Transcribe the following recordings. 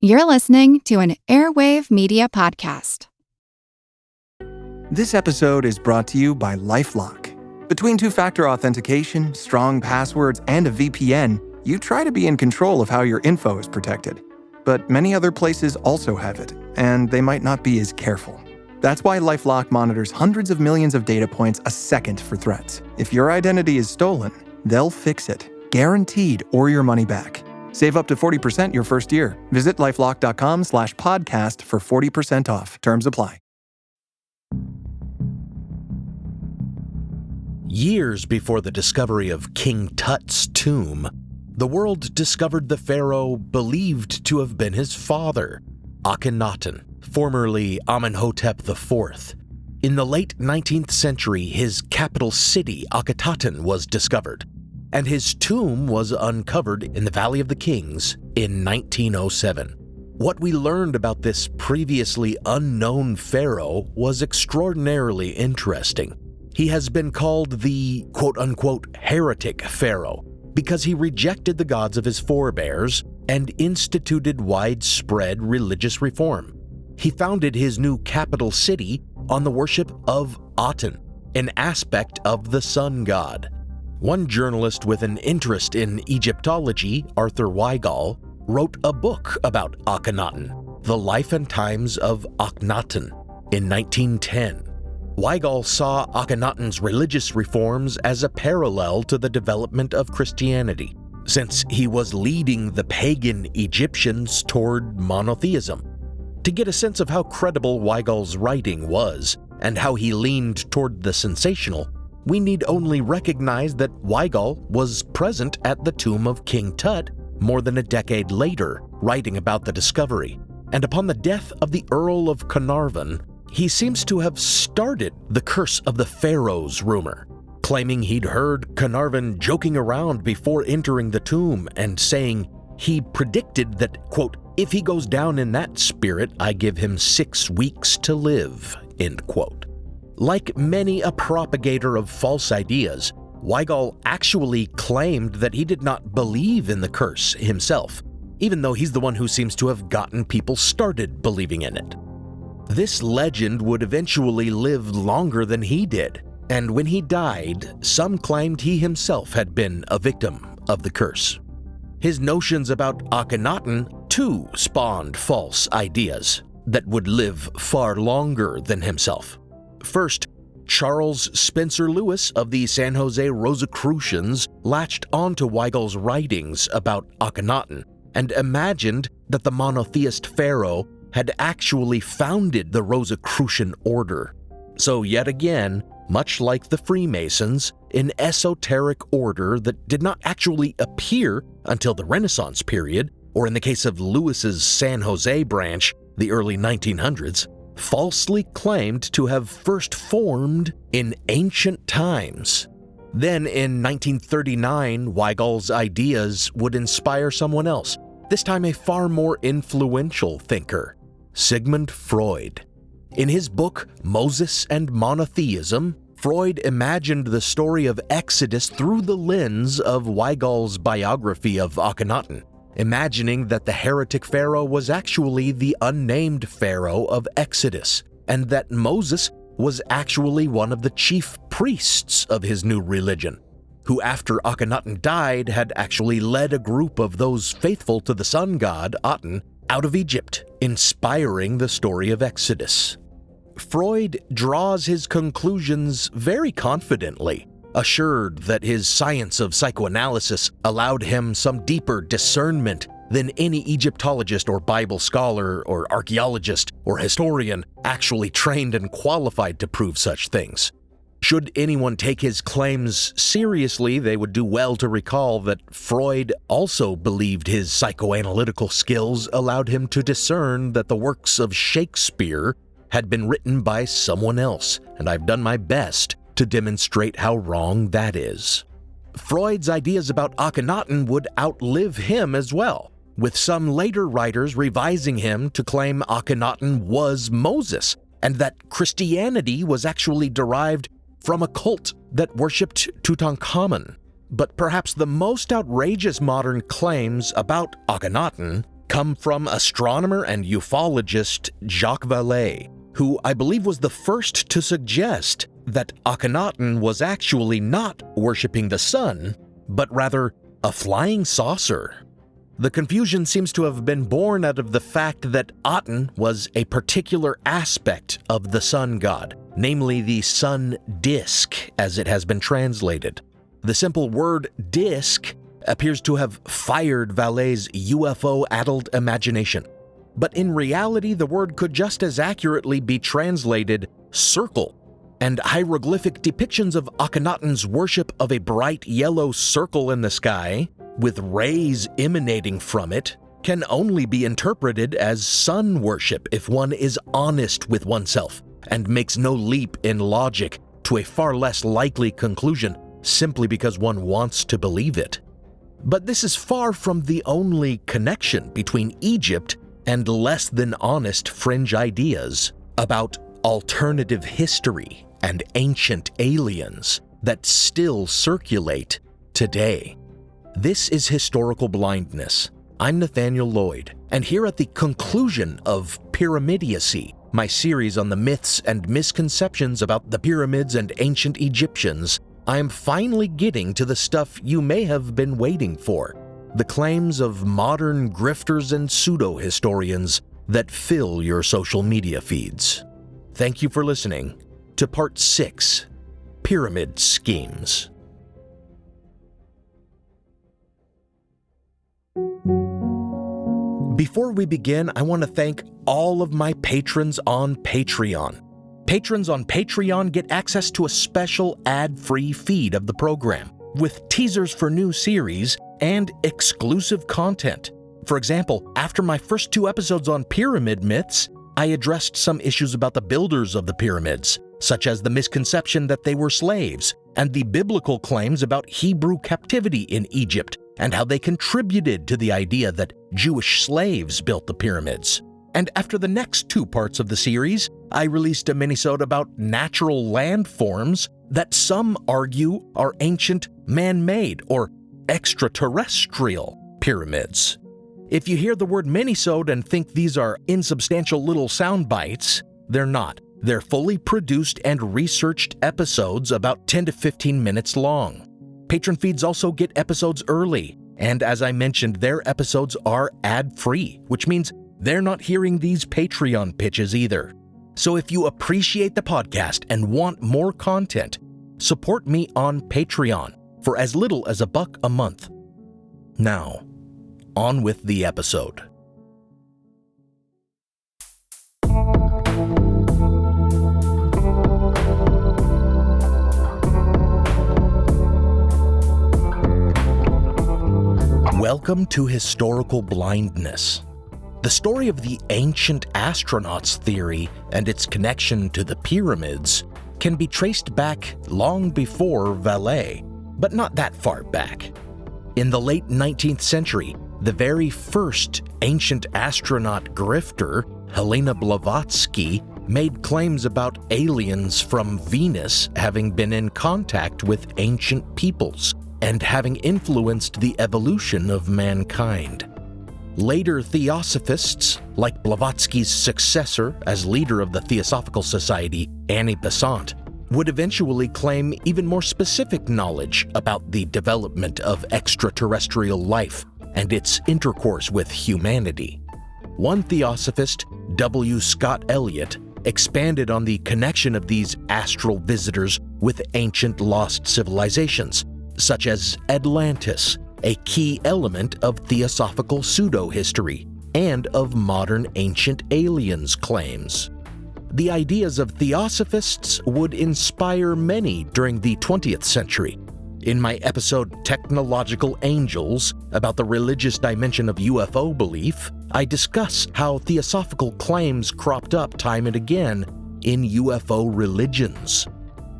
You're listening to an Airwave Media Podcast. This episode is brought to you by LifeLock. Between two-factor authentication, strong passwords, and a VPN, you try to be in control of how your info is protected. But many other places also have it, and they might not be as careful. That's why LifeLock monitors hundreds of millions of data points a second for threats. If your identity is stolen, they'll fix it, guaranteed, or your money back. Save up to 40% your first year. Visit lifelock.com/podcast for 40% off. Terms apply. Years before the discovery of King Tut's tomb, the world discovered the pharaoh believed to have been his father, Akhenaten, formerly Amenhotep IV. In the late 19th century, his capital city, Akhetaten, was discovered, and his tomb was uncovered in the Valley of the Kings in 1907. What we learned about this previously unknown pharaoh was extraordinarily interesting. He has been called the quote-unquote heretic pharaoh because he rejected the gods of his forebears and instituted widespread religious reform. He founded his new capital city on the worship of Aten, an aspect of the sun god. One journalist with an interest in Egyptology, Arthur Weigall, wrote a book about Akhenaten, The Life and Times of Akhenaten, in 1910. Weigall saw Akhenaten's religious reforms as a parallel to the development of Christianity, since he was leading the pagan Egyptians toward monotheism. To get a sense of how credible Weigall's writing was, and how he leaned toward the sensational, we need only recognize that Weigall was present at the tomb of King Tut more than a decade later, writing about the discovery. And upon the death of the Earl of Carnarvon, he seems to have started the curse of the pharaohs rumor, claiming he'd heard Carnarvon joking around before entering the tomb and saying he predicted that, quote, "If he goes down in that spirit, I give him 6 weeks to live," end quote. Like many a propagator of false ideas, Weigall actually claimed that he did not believe in the curse himself, even though he's the one who seems to have gotten people started believing in it. This legend would eventually live longer than he did, and when he died, some claimed he himself had been a victim of the curse. His notions about Akhenaten, too, spawned false ideas that would live far longer than himself. First, Charles Spencer Lewis of the San Jose Rosicrucians latched onto Weigall's writings about Akhenaten and imagined that the monotheist pharaoh had actually founded the Rosicrucian order. So yet again, much like the Freemasons, an esoteric order that did not actually appear until the Renaissance period, or in the case of Lewis's San Jose branch, the early 1900s, falsely claimed to have first formed in ancient times. Then in 1939, Weigall's ideas would inspire someone else, this time a far more influential thinker, Sigmund Freud. In his book, Moses and Monotheism, Freud imagined the story of Exodus through the lens of Weigall's biography of Akhenaten, imagining that the heretic pharaoh was actually the unnamed pharaoh of Exodus, and that Moses was actually one of the chief priests of his new religion, who after Akhenaten died had actually led a group of those faithful to the sun god, Aten, out of Egypt, inspiring the story of Exodus. Freud draws his conclusions very confidently, assured that his science of psychoanalysis allowed him some deeper discernment than any Egyptologist or Bible scholar or archaeologist or historian actually trained and qualified to prove such things. Should anyone take his claims seriously, they would do well to recall that Freud also believed his psychoanalytical skills allowed him to discern that the works of Shakespeare had been written by someone else, and I've done my best to demonstrate how wrong that is. Freud's ideas about Akhenaten would outlive him as well, with some later writers revising him to claim Akhenaten was Moses, and that Christianity was actually derived from a cult that worshipped Tutankhamun. But perhaps the most outrageous modern claims about Akhenaten come from astronomer and ufologist Jacques Vallée, who I believe was the first to suggest that Akhenaten was actually not worshipping the sun, but rather a flying saucer. The confusion seems to have been born out of the fact that Aten was a particular aspect of the sun god, namely the sun disk, as it has been translated. The simple word disk appears to have fired Vallée's UFO-addled imagination. But in reality, the word could just as accurately be translated circle, and hieroglyphic depictions of Akhenaten's worship of a bright yellow circle in the sky, with rays emanating from it, can only be interpreted as sun worship if one is honest with oneself and makes no leap in logic to a far less likely conclusion simply because one wants to believe it. But this is far from the only connection between Egypt and less than honest fringe ideas about alternative history and ancient aliens that still circulate today. This is Historical Blindness. I'm Nathaniel Lloyd, and here at the conclusion of Pyramidiocy, my series on the myths and misconceptions about the pyramids and ancient Egyptians, I am finally getting to the stuff you may have been waiting for, the claims of modern grifters and pseudo-historians that fill your social media feeds. Thank you for listening to Part 6, Pyramid Schemes. Before we begin, I want to thank all of my patrons on Patreon. Patrons on Patreon get access to a special ad-free feed of the program, with teasers for new series and exclusive content. For example, after my first 2 episodes on pyramid myths, I addressed some issues about the builders of the pyramids, such as the misconception that they were slaves, and the biblical claims about Hebrew captivity in Egypt, and how they contributed to the idea that Jewish slaves built the pyramids. And after the next 2 parts of the series, I released a minisode about natural landforms that some argue are ancient man-made or extraterrestrial pyramids. If you hear the word minisode and think these are insubstantial little sound bites, they're not. They're fully produced and researched episodes about 10 to 15 minutes long. Patron feeds also get episodes early, and as I mentioned, their episodes are ad-free, which means they're not hearing these Patreon pitches either. So if you appreciate the podcast and want more content, support me on Patreon for as little as $1 a month. Now, on with the episode. Welcome to Historical Blindness. The story of the ancient astronauts theory and its connection to the pyramids can be traced back long before Vallée, but not that far back. In the late 19th century, the very first ancient astronaut grifter, Helena Blavatsky, made claims about aliens from Venus having been in contact with ancient peoples and having influenced the evolution of mankind. Later theosophists, like Blavatsky's successor as leader of the Theosophical Society, Annie Besant, would eventually claim even more specific knowledge about the development of extraterrestrial life and its intercourse with humanity. One theosophist, W. Scott Elliott, expanded on the connection of these astral visitors with ancient lost civilizations, such as Atlantis, a key element of theosophical pseudo-history and of modern ancient aliens claims. The ideas of theosophists would inspire many during the 20th century. In my episode Technological Angels, about the religious dimension of UFO belief, I discuss how theosophical claims cropped up time and again in UFO religions.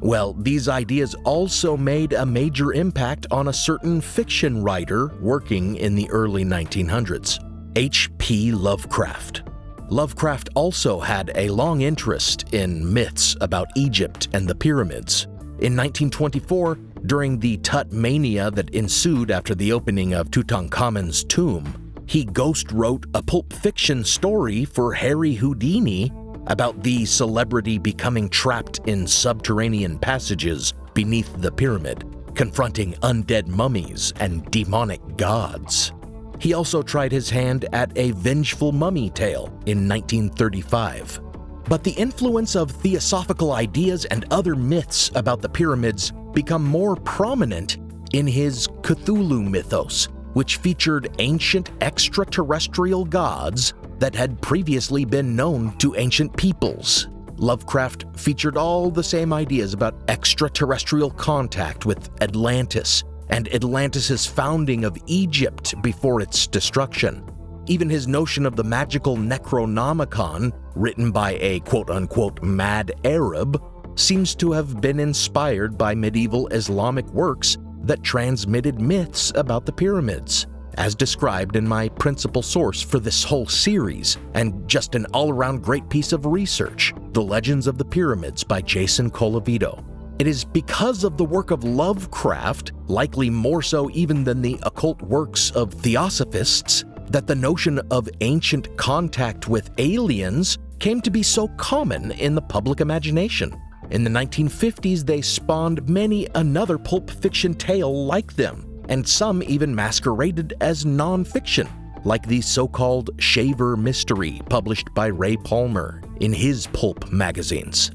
Well, these ideas also made a major impact on a certain fiction writer working in the early 1900s, H.P. Lovecraft. Lovecraft also had a long interest in myths about Egypt and the pyramids. In 1924, during the Tut mania that ensued after the opening of Tutankhamun's tomb, He ghost wrote a pulp fiction story for Harry Houdini about the celebrity becoming trapped in subterranean passages beneath the pyramid, confronting undead mummies and demonic gods. He also tried his hand at a vengeful mummy tale in 1935. But the influence of theosophical ideas and other myths about the pyramids become more prominent in his Cthulhu mythos, which featured ancient extraterrestrial gods that had previously been known to ancient peoples. Lovecraft featured all the same ideas about extraterrestrial contact with Atlantis and Atlantis' founding of Egypt before its destruction. Even his notion of the magical Necronomicon, written by a quote-unquote mad Arab, seems to have been inspired by medieval Islamic works that transmitted myths about the pyramids, as described in my principal source for this whole series, and just an all-around great piece of research, The Legends of the Pyramids by Jason Colavito. It is because of the work of Lovecraft, likely more so even than the occult works of theosophists, that the notion of ancient contact with aliens came to be so common in the public imagination. In the 1950s, they spawned many another pulp fiction tale like them, and some even masqueraded as non-fiction, like the so-called Shaver Mystery published by Ray Palmer in his pulp magazines.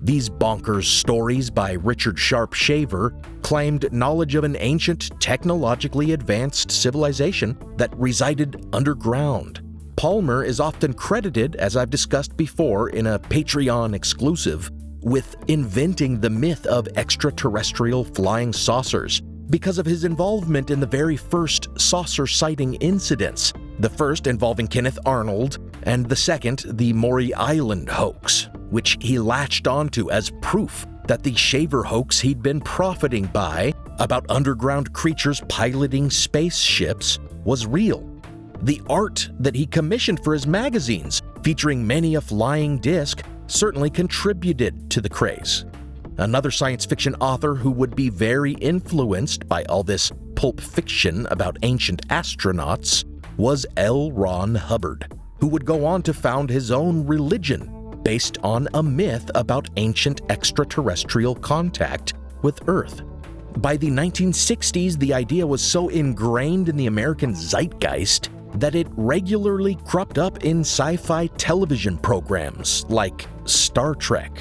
These bonkers stories by Richard Sharp Shaver claimed knowledge of an ancient, technologically advanced civilization that resided underground. Palmer is often credited, as I've discussed before in a Patreon exclusive, with inventing the myth of extraterrestrial flying saucers because of his involvement in the very first saucer sighting incidents, the first involving Kenneth Arnold, and the second, the Maury Island hoax, which he latched onto as proof that the Shaver hoax he'd been profiting by about underground creatures piloting spaceships was real. The art that he commissioned for his magazines, featuring many a flying disc, certainly contributed to the craze. Another science fiction author who would be very influenced by all this pulp fiction about ancient astronauts was L. Ron Hubbard, who would go on to found his own religion based on a myth about ancient extraterrestrial contact with Earth. By the 1960s, the idea was so ingrained in the American zeitgeist that it regularly cropped up in sci-fi television programs like Star Trek.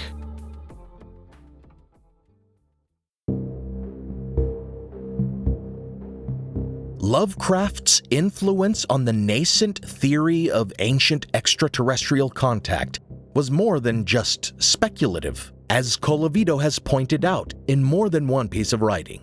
Lovecraft's influence on the nascent theory of ancient extraterrestrial contact was more than just speculative, as Colavito has pointed out in more than one piece of writing.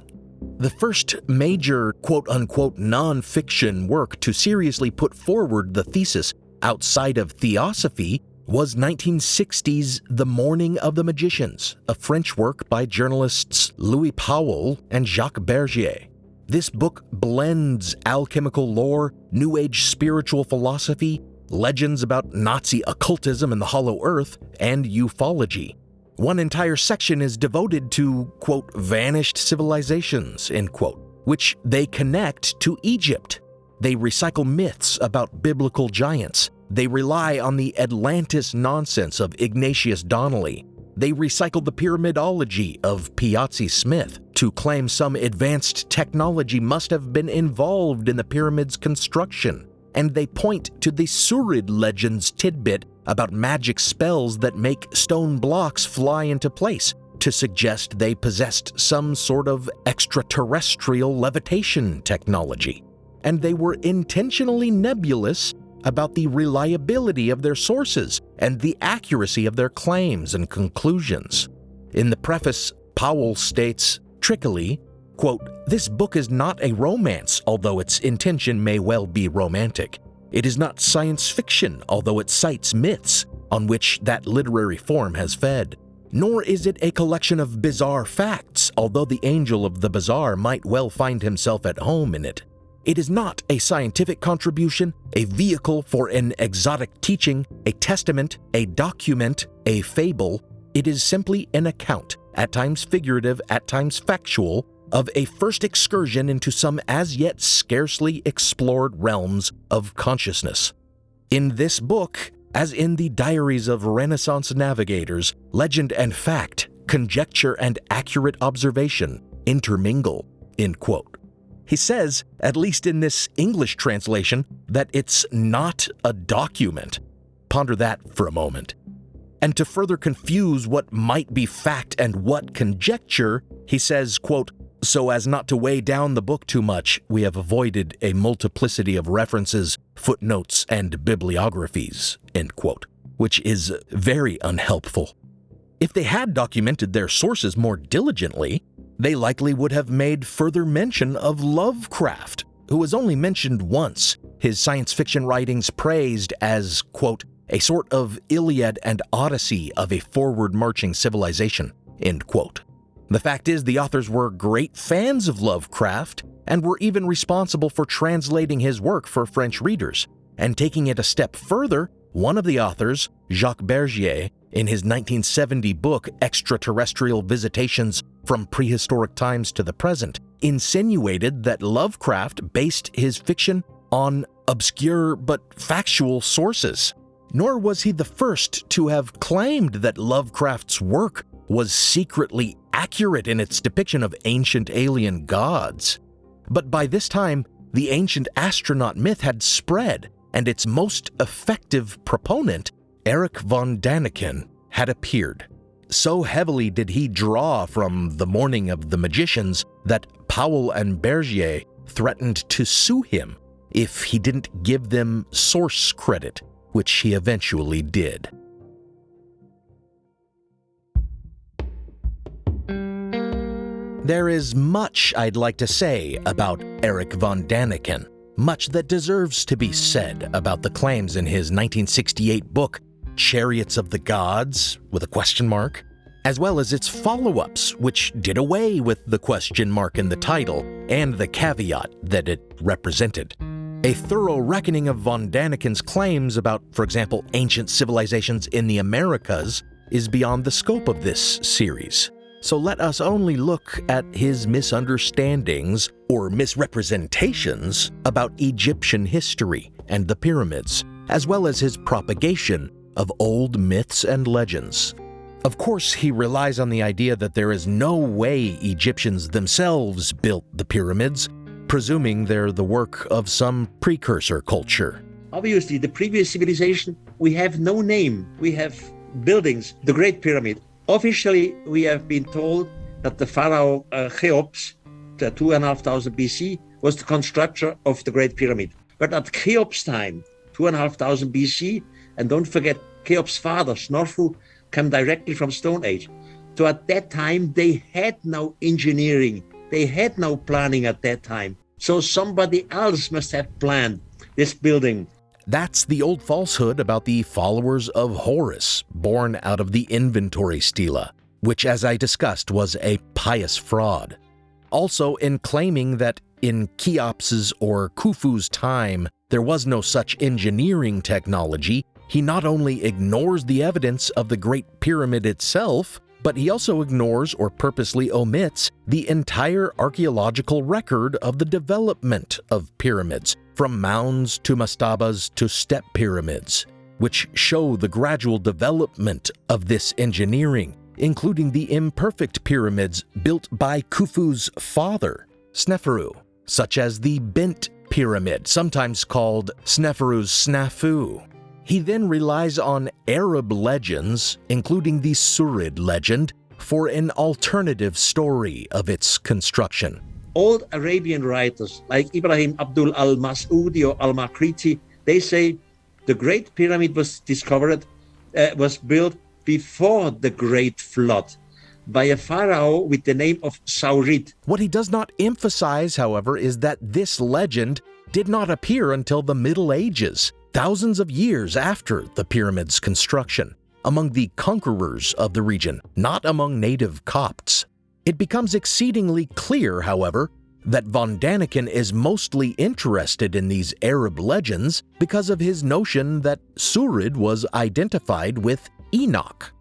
The first major quote-unquote non-fiction work to seriously put forward the thesis outside of theosophy was 1960's The Morning of the Magicians, a French work by journalists Louis Powell and Jacques Bergier. This book blends alchemical lore, New Age spiritual philosophy, legends about Nazi occultism and the Hollow Earth, and ufology. One entire section is devoted to, quote, vanished civilizations, end quote, which they connect to Egypt. They recycle myths about biblical giants. They rely on the Atlantis nonsense of Ignatius Donnelly. They recycle the pyramidology of Piazzi Smith to claim some advanced technology must have been involved in the pyramid's construction. And they point to the Surid legends tidbit about magic spells that make stone blocks fly into place to suggest they possessed some sort of extraterrestrial levitation technology. And they were intentionally nebulous about the reliability of their sources and the accuracy of their claims and conclusions. In the preface, Powell states, trickily, quote, "This book is not a romance, although its intention may well be romantic. It is not science fiction, although it cites myths on which that literary form has fed. Nor is it a collection of bizarre facts, although the angel of the bizarre might well find himself at home in it. It is not a scientific contribution, a vehicle for an exotic teaching, a testament, a document, a fable. It is simply an account, at times figurative, at times factual, of a first excursion into some as yet scarcely explored realms of consciousness. In this book, as in the diaries of Renaissance navigators, legend and fact, conjecture and accurate observation intermingle, end quote. He says, at least in this English translation, that it's not a document. Ponder that for a moment. And to further confuse what might be fact and what conjecture, he says, quote, so as not to weigh down the book too much, we have avoided a multiplicity of references, footnotes, and bibliographies, end quote, which is very unhelpful. If they had documented their sources more diligently, they likely would have made further mention of Lovecraft, who was only mentioned once, his science fiction writings praised as, quote, a sort of Iliad and Odyssey of a forward-marching civilization, end quote. The fact is, the authors were great fans of Lovecraft and were even responsible for translating his work for French readers. And taking it a step further, one of the authors, Jacques Bergier, in his 1970 book Extraterrestrial Visitations from Prehistoric Times to the Present, insinuated that Lovecraft based his fiction on obscure but factual sources. Nor was he the first to have claimed that Lovecraft's work was secretly accurate in its depiction of ancient alien gods. But by this time, the ancient astronaut myth had spread, and its most effective proponent, Erich von Däniken, had appeared. So heavily did he draw from The Morning of the Magicians that Powell and Bergier threatened to sue him if he didn't give them source credit, which he eventually did. There is much I'd like to say about Erich von Däniken, much that deserves to be said about the claims in his 1968 book, Chariots of the Gods, with a question mark, as well as its follow-ups, which did away with the question mark in the title and the caveat that it represented. A thorough reckoning of von Däniken's claims about, for example, ancient civilizations in the Americas is beyond the scope of this series. So let us only look at his misunderstandings or misrepresentations about Egyptian history and the pyramids, as well as his propagation of old myths and legends. Of course, he relies on the idea that there is no way Egyptians themselves built the pyramids, presuming they're the work of some precursor culture. Obviously, the previous civilization, we have no name. We have buildings, the Great Pyramid. Officially, we have been told that the pharaoh Cheops, 2,500 BC, was the constructor of the Great Pyramid. But at Cheops' time, 2,500 BC, and don't forget, Cheops' father, Snorfu, came directly from Stone Age. So at that time, they had no engineering. They had no planning at that time. So somebody else must have planned this building. That's the old falsehood about the followers of Horus, born out of the inventory stela, which, as I discussed, was a pious fraud. Also, in claiming that in Cheops's or Khufu's time there was no such engineering technology, he not only ignores the evidence of the Great Pyramid itself, but he also ignores or purposely omits the entire archaeological record of the development of pyramids, from mounds to mastabas to step pyramids, which show the gradual development of this engineering, including the imperfect pyramids built by Khufu's father, Sneferu, such as the Bent Pyramid, sometimes called Sneferu's Snafu. He then relies on Arab legends, including the Surid legend, for an alternative story of its construction. Old Arabian writers like Ibrahim Abdul al-Mas'udi or al-Makriti, they say the Great Pyramid was built before the Great Flood by a pharaoh with the name of Saurid. What he does not emphasize, however, is that this legend did not appear until the Middle Ages, thousands of years after the pyramid's construction, among the conquerors of the region, not among native Copts. It becomes exceedingly clear, however, that von Däniken is mostly interested in these Arab legends because of his notion that Surid was identified with Enoch.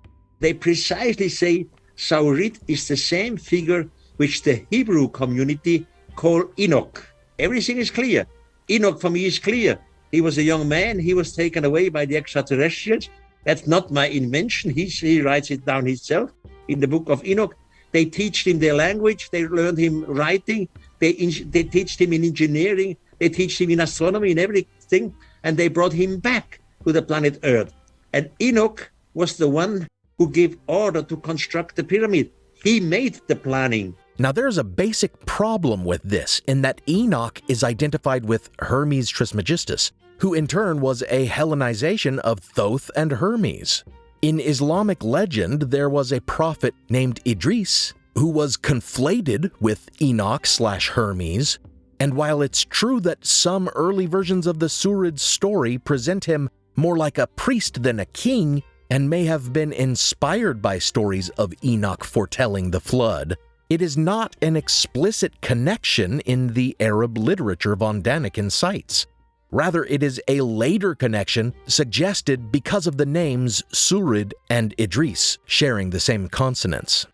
They precisely say Saurid is the same figure which the Hebrew community call Enoch. Everything is clear. Enoch for me is clear. He was a young man. He was taken away by the extraterrestrials. That's not my invention. He writes it down himself in the book of Enoch. They teach him their language. They learned him writing. They teach him in engineering. They teach him in astronomy and everything. And they brought him back to the planet Earth. And Enoch was the one who gave order to construct the pyramid. He made the planning. Now, there's a basic problem with this in that Enoch is identified with Hermes Trismegistus, who in turn was a Hellenization of Thoth and Hermes. In Islamic legend, there was a prophet named Idris who was conflated with Enoch/Hermes, and while it's true that some early versions of the Surid story present him more like a priest than a king, and may have been inspired by stories of Enoch foretelling the flood, it is not an explicit connection in the Arab literature von Daniken cites. Rather, it is a later connection suggested because of the names Surid and Idris sharing the same consonants.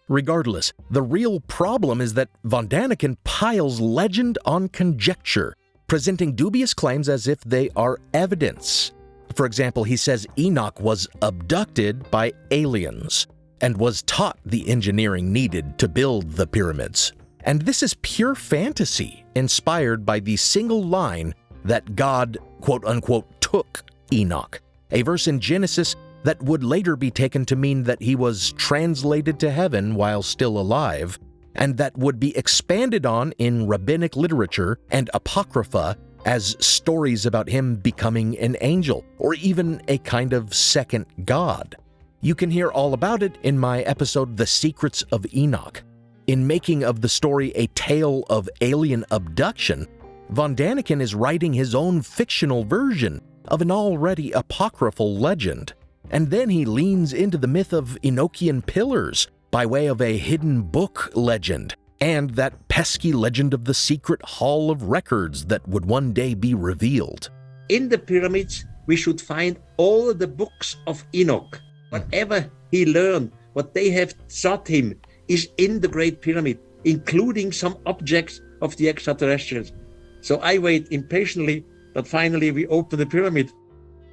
Regardless, the real problem is that von Daniken piles legend on conjecture, presenting dubious claims as if they are evidence. For example, he says Enoch was abducted by aliens and was taught the engineering needed to build the pyramids. And this is pure fantasy, inspired by the single line that God, quote-unquote, took Enoch, a verse in Genesis that would later be taken to mean that he was translated to heaven while still alive, and that would be expanded on in rabbinic literature and apocrypha as stories about him becoming an angel, or even a kind of second god. You can hear all about it in my episode The Secrets of Enoch. In making of the story a tale of alien abduction, von Daniken is writing his own fictional version of an already apocryphal legend, and then he leans into the myth of Enochian pillars by way of a hidden book legend, and that pesky legend of the secret Hall of Records that would one day be revealed. In the pyramids, we should find all the books of Enoch. Whatever he learned, what they have taught him, is in the Great Pyramid, including some objects of the extraterrestrials. So I wait impatiently that finally we open the pyramid.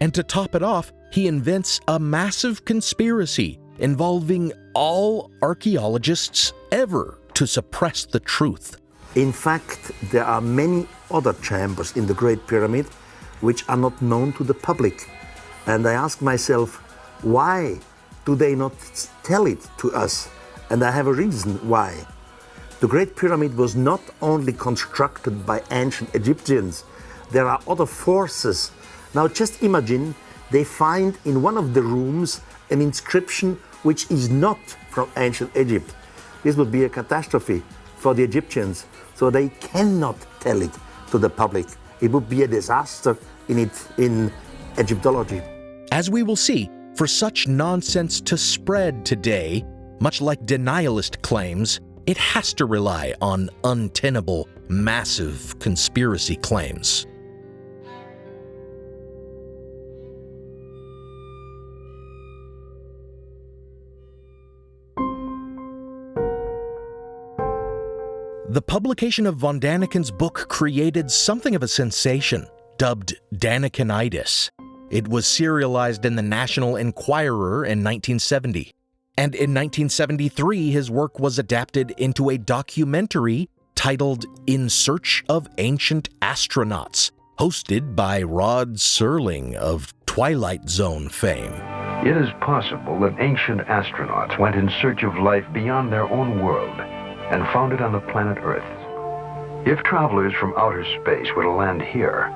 And to top it off, he invents a massive conspiracy involving all archaeologists ever to suppress the truth. In fact, there are many other chambers in the Great Pyramid which are not known to the public. And I ask myself, why do they not tell it to us? And I have a reason why. The Great Pyramid was not only constructed by ancient Egyptians, there are other forces. Now just imagine they find in one of the rooms an inscription which is not from ancient Egypt. This would be a catastrophe for the Egyptians, so they cannot tell it to the public. It would be a disaster in Egyptology. As we will see, for such nonsense to spread today, much like denialist claims, it has to rely on untenable, massive conspiracy claims. The publication of von Daniken's book created something of a sensation, dubbed Danikenitis. It was serialized in the National Enquirer in 1970. And in 1973, his work was adapted into a documentary titled In Search of Ancient Astronauts, hosted by Rod Serling of Twilight Zone fame. It is possible that ancient astronauts went in search of life beyond their own world and found it on the planet Earth. If travelers from outer space were to land here,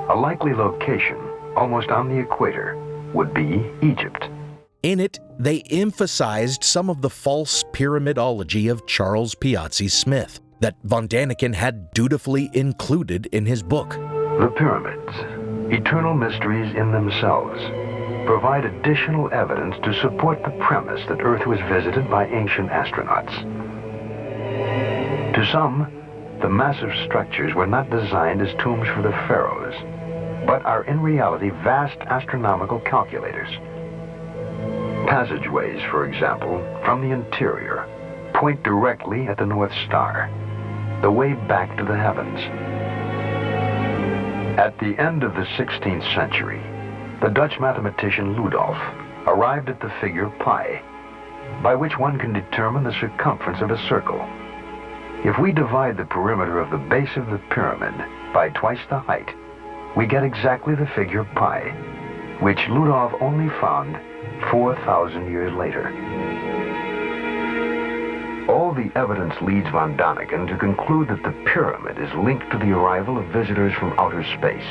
a likely location, almost on the equator, would be Egypt. In it, they emphasized some of the false pyramidology of Charles Piazzi Smith that von Daniken had dutifully included in his book. The pyramids, eternal mysteries in themselves, provide additional evidence to support the premise that Earth was visited by ancient astronauts. To some, the massive structures were not designed as tombs for the pharaohs, but are in reality vast astronomical calculators. Passageways, for example, from the interior point directly at the North Star, the way back to the heavens. At the end of the 16th century, the Dutch mathematician Ludolf arrived at the figure pi, by which one can determine the circumference of a circle. If we divide the perimeter of the base of the pyramid by twice the height, we get exactly the figure pi, which Ludolf only found 4,000 years later. All the evidence leads von Däniken to conclude that the pyramid is linked to the arrival of visitors from outer space.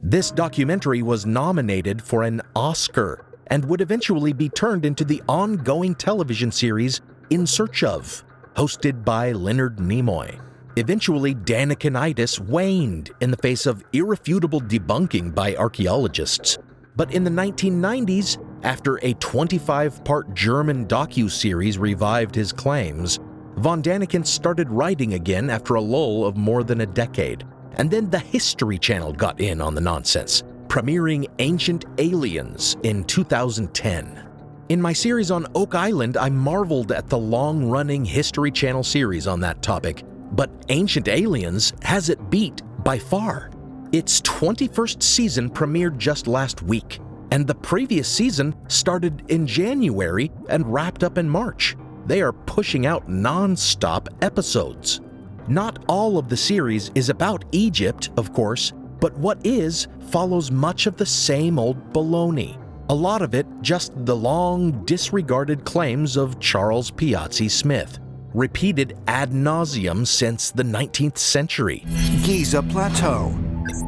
This documentary was nominated for an Oscar and would eventually be turned into the ongoing television series In Search Of, hosted by Leonard Nimoy. Eventually, Dänikenitis waned in the face of irrefutable debunking by archaeologists. But in the 1990s, after a 25-part German docu-series revived his claims, von Däniken started writing again after a lull of more than a decade. And then the History Channel got in on the nonsense, premiering Ancient Aliens in 2010. In my series on Oak Island, I marveled at the long-running History Channel series on that topic, but Ancient Aliens has it beat by far. Its 21st season premiered just last week, and the previous season started in January and wrapped up in March. They are pushing out non-stop episodes. Not all of the series is about Egypt, of course, but what is follows much of the same old baloney. A lot of it just the long disregarded claims of Charles Piazzi Smith, repeated ad nauseum since the 19th century. Giza Plateau,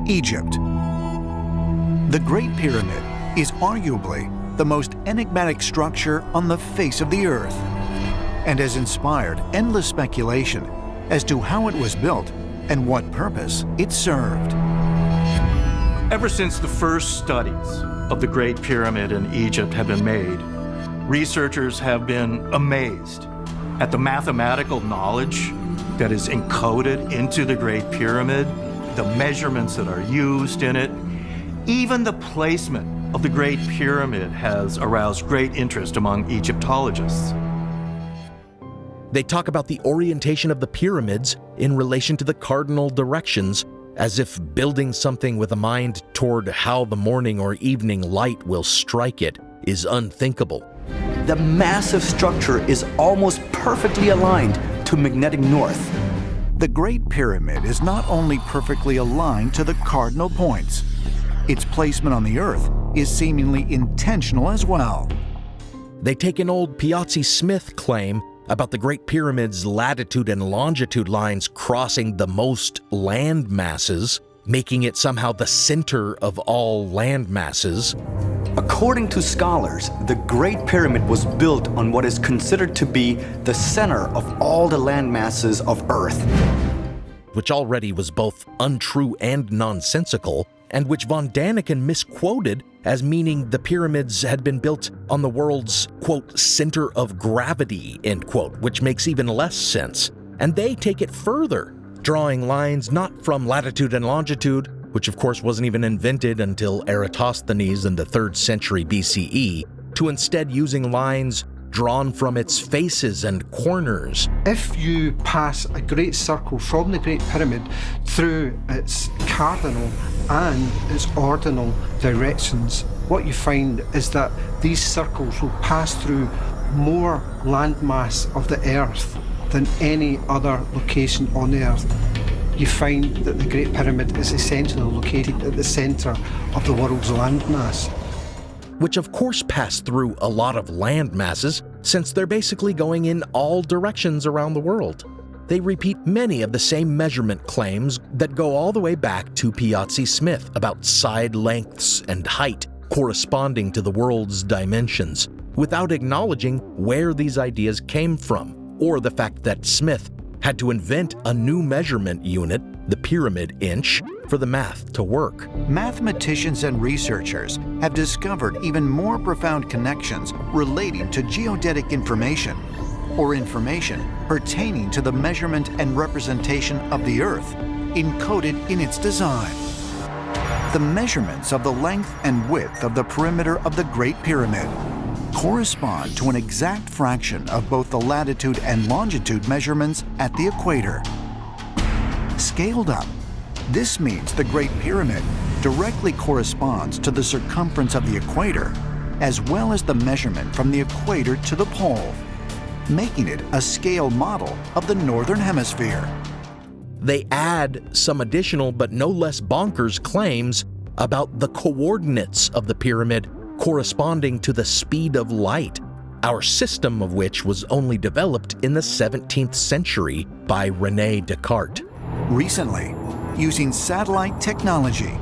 Egypt. The Great Pyramid is arguably the most enigmatic structure on the face of the earth, and has inspired endless speculation as to how it was built and what purpose it served. Ever since the first studies of the Great Pyramid in Egypt have been made, researchers have been amazed at the mathematical knowledge that is encoded into the Great Pyramid, the measurements that are used in it. Even the placement of the Great Pyramid has aroused great interest among Egyptologists. They talk about the orientation of the pyramids in relation to the cardinal directions, as if building something with a mind toward how the morning or evening light will strike it is unthinkable. The massive structure is almost perfectly aligned to magnetic north. The Great Pyramid is not only perfectly aligned to the cardinal points, its placement on the earth is seemingly intentional as well. They take an old Piazzi Smith claim about the Great Pyramid's latitude and longitude lines crossing the most land masses, making it somehow the center of all land masses. According to scholars, the Great Pyramid was built on what is considered to be the center of all the land masses of Earth, which already was both untrue and nonsensical, and which von Däniken misquoted as meaning the pyramids had been built on the world's, quote, center of gravity, end quote, which makes even less sense. And they take it further, drawing lines not from latitude and longitude, which of course wasn't even invented until Eratosthenes in the 3rd century BCE, to instead using lines drawn from its faces and corners. If you pass a great circle from the Great Pyramid through its cardinal and its ordinal directions, what you find is that these circles will pass through more landmass of the Earth than any other location on Earth. You find that the Great Pyramid is essentially located at the centre of the world's landmass, which of course pass through a lot of land masses since they're basically going in all directions around the world. They repeat many of the same measurement claims that go all the way back to Piazzi Smith about side lengths and height corresponding to the world's dimensions, without acknowledging where these ideas came from, or the fact that Smith had to invent a new measurement unit, the pyramid inch, for the math to work. Mathematicians and researchers have discovered even more profound connections relating to geodetic information, or information pertaining to the measurement and representation of the Earth, encoded in its design. The measurements of the length and width of the perimeter of the Great Pyramid correspond to an exact fraction of both the latitude and longitude measurements at the equator. Scaled up, this means the Great Pyramid directly corresponds to the circumference of the equator, as well as the measurement from the equator to the pole, making it a scale model of the Northern Hemisphere. They add some additional but no less bonkers claims about the coordinates of the pyramid corresponding to the speed of light, our system of which was only developed in the 17th century by René Descartes. Recently, using satellite technology,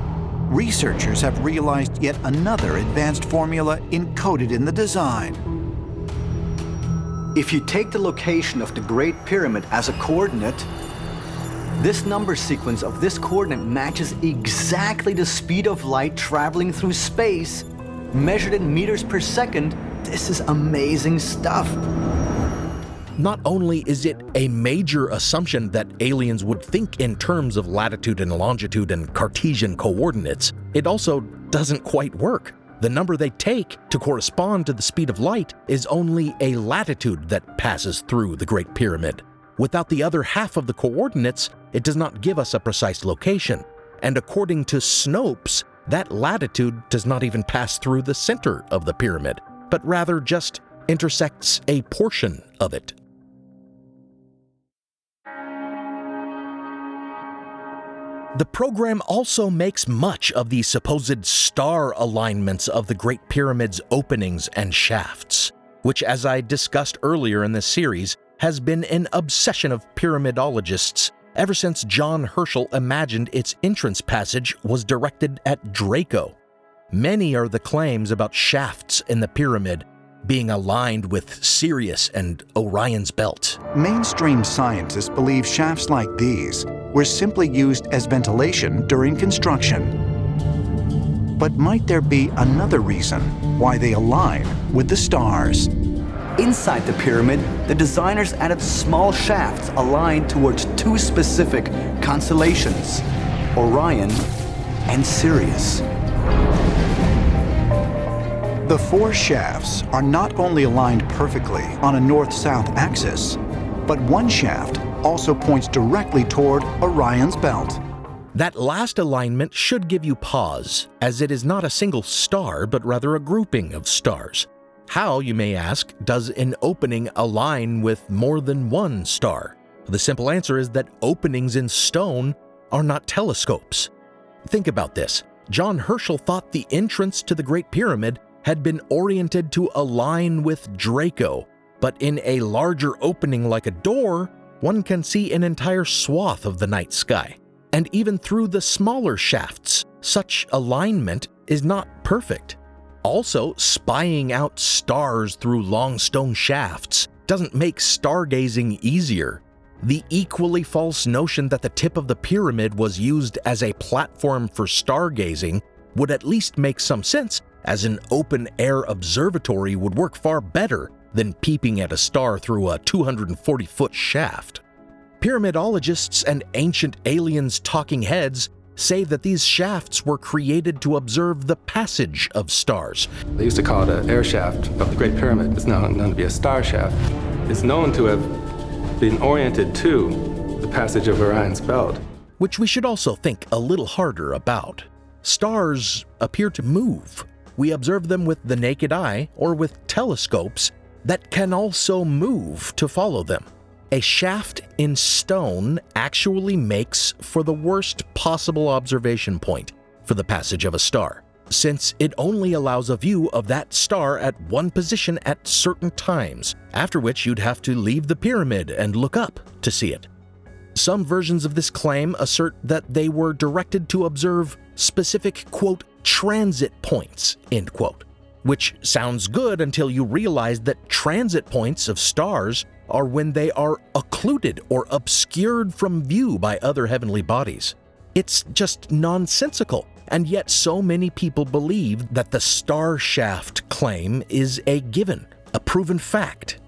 researchers have realized yet another advanced formula encoded in the design. If you take the location of the Great Pyramid as a coordinate, this number sequence of this coordinate matches exactly the speed of light traveling through space, measured in meters per second. This is amazing stuff. Not only is it a major assumption that aliens would think in terms of latitude and longitude and Cartesian coordinates, it also doesn't quite work. The number they take to correspond to the speed of light is only a latitude that passes through the Great Pyramid. Without the other half of the coordinates, it does not give us a precise location. And according to Snopes, that latitude does not even pass through the center of the pyramid, but rather just intersects a portion of it. The program also makes much of the supposed star alignments of the Great Pyramid's openings and shafts, which, as I discussed earlier in this series, has been an obsession of pyramidologists ever since John Herschel imagined its entrance passage was directed at Draco. Many are the claims about shafts in the pyramid being aligned with Sirius and Orion's belt. Mainstream scientists believe shafts like these were simply used as ventilation during construction. But might there be another reason why they align with the stars? Inside the pyramid, the designers added small shafts aligned towards two specific constellations, Orion and Sirius. The four shafts are not only aligned perfectly on a north-south axis, but one shaft also points directly toward Orion's belt. That last alignment should give you pause, as it is not a single star, but rather a grouping of stars. How, you may ask, does an opening align with more than one star? The simple answer is that openings in stone are not telescopes. Think about this. John Herschel thought the entrance to the Great Pyramid had been oriented to align with Draco, but in a larger opening like a door, one can see an entire swath of the night sky. And even through the smaller shafts, such alignment is not perfect. Also, spying out stars through long stone shafts doesn't make stargazing easier. The equally false notion that the tip of the pyramid was used as a platform for stargazing would at least make some sense, as an open-air observatory would work far better than peeping at a star through a 240-foot shaft. Pyramidologists and ancient aliens talking heads say that these shafts were created to observe the passage of stars. They used to call it an air shaft of the Great Pyramid. It's now known to be a star shaft. It's known to have been oriented to the passage of Orion's belt. Which we should also think a little harder about. Stars appear to move. We observe them with the naked eye or with telescopes that can also move to follow them. A shaft in stone actually makes for the worst possible observation point for the passage of a star, since it only allows a view of that star at one position at certain times, after which you'd have to leave the pyramid and look up to see it. Some versions of this claim assert that they were directed to observe specific, quote, transit points, end quote, which sounds good until you realize that transit points of stars are when they are occluded or obscured from view by other heavenly bodies. It's just nonsensical, and yet so many people believe that the star shaft claim is a given, a proven fact.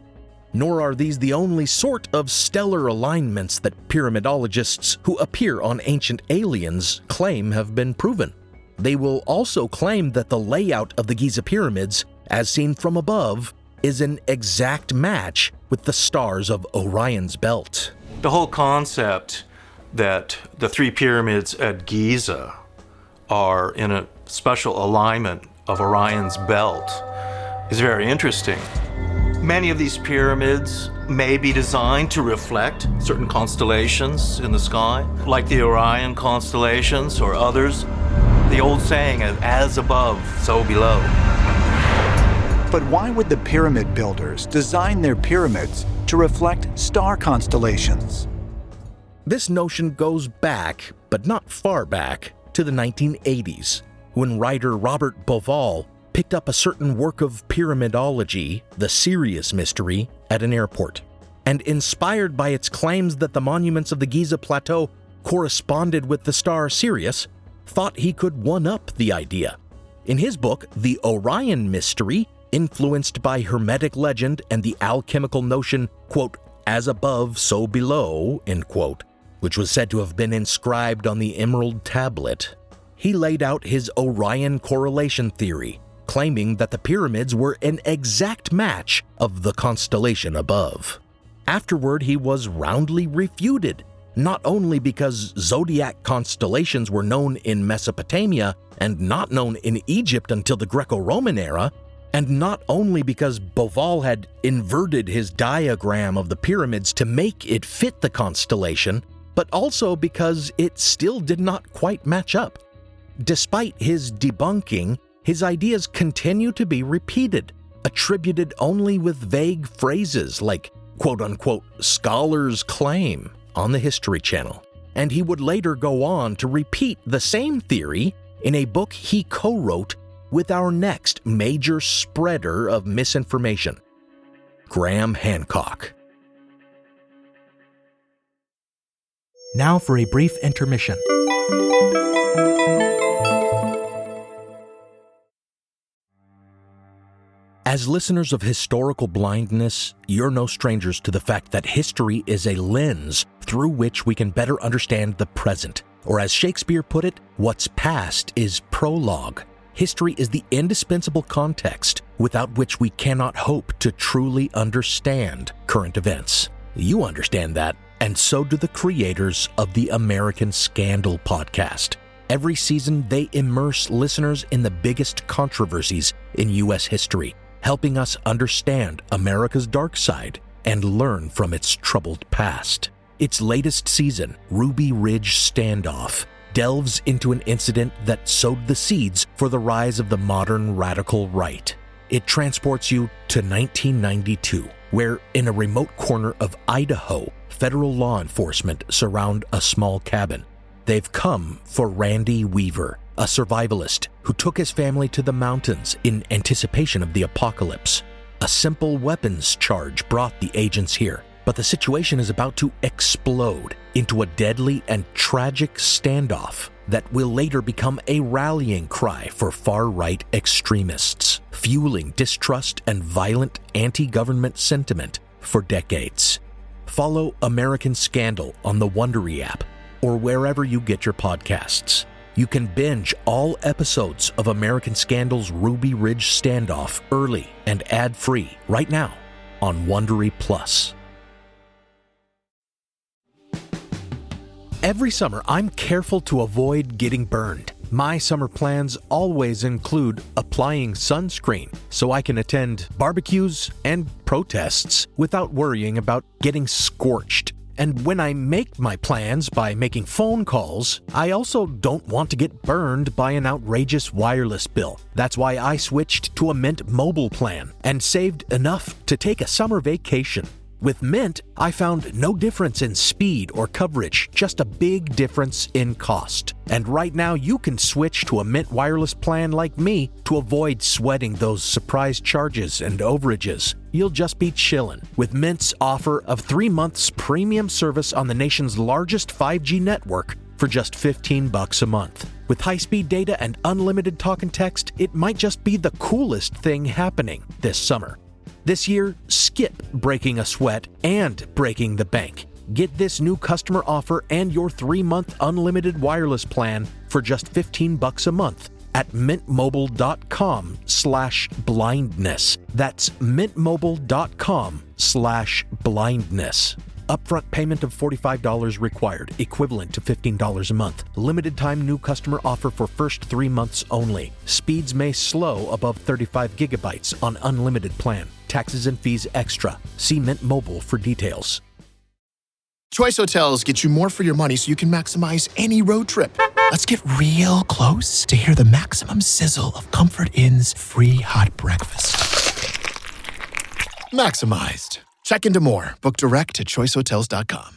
Nor are these the only sort of stellar alignments that pyramidologists who appear on Ancient Aliens claim have been proven. They will also claim that the layout of the Giza pyramids, as seen from above, is an exact match with the stars of Orion's belt. The whole concept that the three pyramids at Giza are in a special alignment of Orion's belt is very interesting. Many of these pyramids may be designed to reflect certain constellations in the sky, like the Orion constellations or others. The old saying of as above, so below. But why would the pyramid builders design their pyramids to reflect star constellations? This notion goes back, but not far back, to the 1980s, when writer Robert Bauval picked up a certain work of pyramidology, the Sirius mystery, at an airport, and inspired by its claims that the monuments of the Giza Plateau corresponded with the star Sirius, thought he could one-up the idea. In his book, The Orion Mystery, influenced by Hermetic legend and the alchemical notion, quote, as above, so below, end quote, which was said to have been inscribed on the Emerald Tablet, he laid out his Orion correlation theory, claiming that the pyramids were an exact match of the constellation above. Afterward, he was roundly refuted, not only because zodiac constellations were known in Mesopotamia and not known in Egypt until the Greco-Roman era, and not only because Bauval had inverted his diagram of the pyramids to make it fit the constellation, but also because it still did not quite match up. Despite his debunking, his ideas continue to be repeated, attributed only with vague phrases like quote-unquote scholars claim on the History Channel. And he would later go on to repeat the same theory in a book he co-wrote with our next major spreader of misinformation, Graham Hancock. Now for a brief intermission. As listeners of Historical Blindness, you're no strangers to the fact that history is a lens through which we can better understand the present. Or as Shakespeare put it, what's past is prologue. History is the indispensable context without which we cannot hope to truly understand current events. You understand that, and so do the creators of the American Scandal podcast. Every season, they immerse listeners in the biggest controversies in U.S. history, helping us understand America's dark side and learn from its troubled past. Its latest season, Ruby Ridge Standoff, delves into an incident that sowed the seeds for the rise of the modern radical right. It transports you to 1992, where in a remote corner of Idaho, federal law enforcement surround a small cabin. They've come for Randy Weaver, a survivalist who took his family to the mountains in anticipation of the apocalypse. A simple weapons charge brought the agents here, but the situation is about to explode into a deadly and tragic standoff that will later become a rallying cry for far-right extremists, fueling distrust and violent anti-government sentiment for decades. Follow American Scandal on the Wondery app or wherever you get your podcasts. You can binge all episodes of American Scandal's Ruby Ridge Standoff early and ad-free right now on Wondery Plus. Every summer, I'm careful to avoid getting burned. My summer plans always include applying sunscreen so I can attend barbecues and protests without worrying about getting scorched. And when I make my plans by making phone calls, I also don't want to get burned by an outrageous wireless bill. That's why I switched to a Mint mobile plan and saved enough to take a summer vacation. With Mint, I found no difference in speed or coverage, just a big difference in cost. And right now, you can switch to a Mint wireless plan like me to avoid sweating those surprise charges and overages. You'll just be chillin' with Mint's offer of 3 months premium service on the nation's largest 5G network for just $15 a month. With high-speed data and unlimited talk and text, it might just be the coolest thing happening this summer. This year, skip breaking a sweat and breaking the bank. Get this new customer offer and your 3-month unlimited wireless plan for just $15 a month at mintmobile.com/blindness. That's mintmobile.com/blindness. Upfront payment of $45 required, equivalent to $15 a month. Limited time new customer offer for first 3 months only. Speeds may slow above 35 gigabytes on unlimited plan. Taxes and fees extra. See Mint Mobile for details. Choice Hotels get you more for your money so you can maximize any road trip. Let's get real close to hear the maximum sizzle of Comfort Inn's free hot breakfast. Maximized. Check into more. Book direct at choicehotels.com.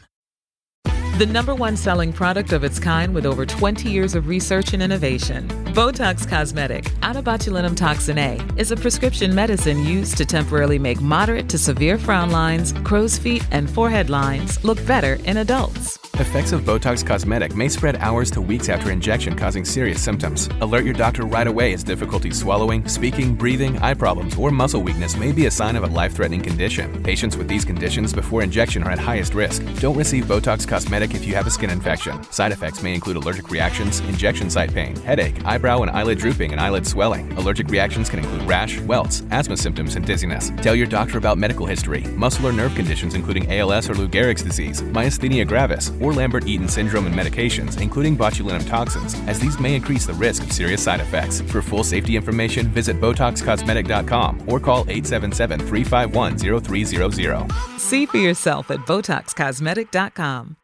The #1 selling product of its kind with over 20 years of research and innovation. Botox Cosmetic, onabotulinum toxin A, is a prescription medicine used to temporarily make moderate to severe frown lines, crow's feet, and forehead lines look better in adults. Effects of Botox Cosmetic may spread hours to weeks after injection, causing serious symptoms. Alert your doctor right away as difficulty swallowing, speaking, breathing, eye problems, or muscle weakness may be a sign of a life-threatening condition. Patients with these conditions before injection are at highest risk. Don't receive Botox Cosmetic if you have a skin infection. Side effects may include allergic reactions, injection site pain, headache, eyebrow and eyelid drooping, and eyelid swelling. Allergic reactions can include rash, welts, asthma symptoms, and dizziness. Tell your doctor about medical history, muscle or nerve conditions including ALS or Lou Gehrig's disease, myasthenia gravis, or Lambert-Eaton syndrome, and medications, including botulinum toxins, as these may increase the risk of serious side effects. For full safety information, visit BotoxCosmetic.com or call 877-351-0300. See for yourself at BotoxCosmetic.com.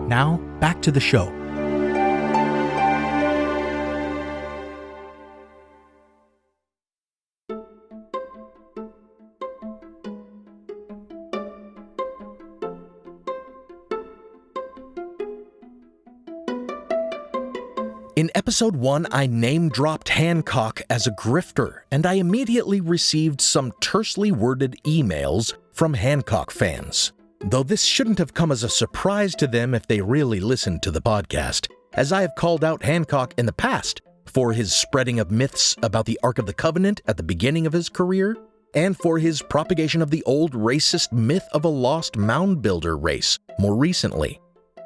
Now, back to the show. In episode 1, I name-dropped Hancock as a grifter, and I immediately received some tersely worded emails from Hancock fans. Though this shouldn't have come as a surprise to them if they really listened to the podcast, as I have called out Hancock in the past for his spreading of myths about the Ark of the Covenant at the beginning of his career, and for his propagation of the old racist myth of a lost mound builder race more recently.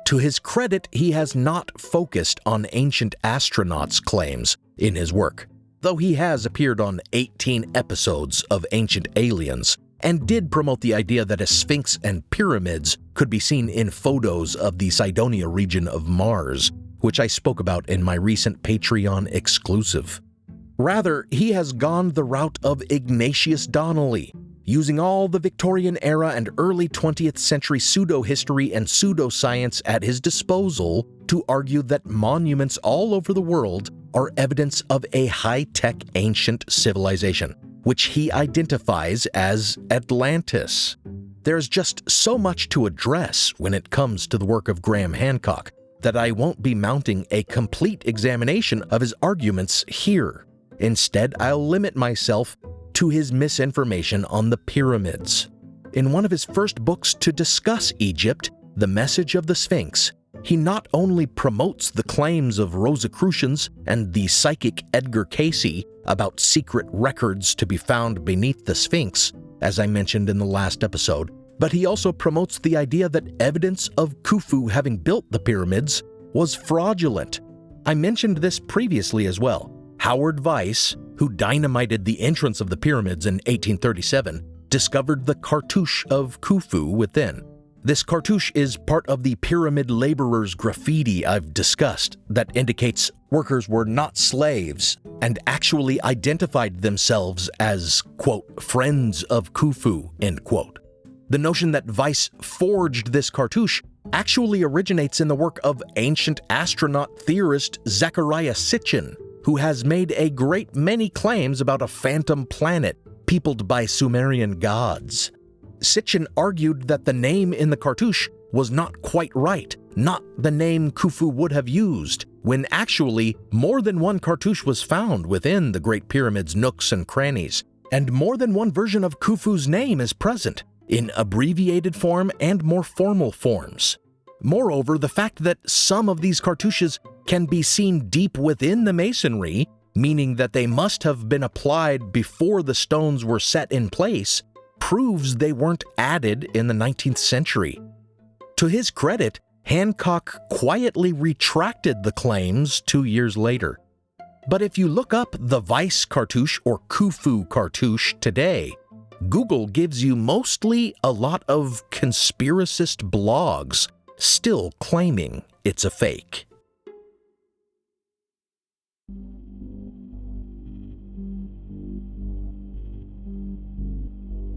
To his credit, he has not focused on ancient astronauts' claims in his work, though he has appeared on 18 episodes of Ancient Aliens, and did promote the idea that a sphinx and pyramids could be seen in photos of the Cydonia region of Mars, which I spoke about in my recent Patreon exclusive. Rather, he has gone the route of Ignatius Donnelly, using all the Victorian era and early 20th century pseudo-history and pseudoscience at his disposal to argue that monuments all over the world are evidence of a high-tech ancient civilization, which he identifies as Atlantis. There's just so much to address when it comes to the work of Graham Hancock that I won't be mounting a complete examination of his arguments here. Instead, I'll limit myself to his misinformation on the pyramids. In one of his first books to discuss Egypt, The Message of the Sphinx, he not only promotes the claims of Rosicrucians and the psychic Edgar Cayce about secret records to be found beneath the Sphinx, as I mentioned in the last episode, but he also promotes the idea that evidence of Khufu having built the pyramids was fraudulent. I mentioned this previously as well. Howard Weiss, who dynamited the entrance of the pyramids in 1837, discovered the cartouche of Khufu within. This cartouche is part of the pyramid laborers' graffiti I've discussed that indicates workers were not slaves and actually identified themselves as, quote, friends of Khufu, end quote. The notion that Weiss forged this cartouche actually originates in the work of ancient astronaut theorist Zecharia Sitchin, who has made a great many claims about a phantom planet peopled by Sumerian gods. Sitchin argued that the name in the cartouche was not quite right, not the name Khufu would have used, when actually more than one cartouche was found within the Great Pyramid's nooks and crannies, and more than one version of Khufu's name is present, in abbreviated form and more formal forms. Moreover, the fact that some of these cartouches can be seen deep within the masonry, meaning that they must have been applied before the stones were set in place, proves they weren't added in the 19th century. To his credit, Hancock quietly retracted the claims 2 years later. But if you look up the Weiss cartouche or Khufu cartouche today, Google gives you mostly a lot of conspiracist blogs still claiming it's a fake.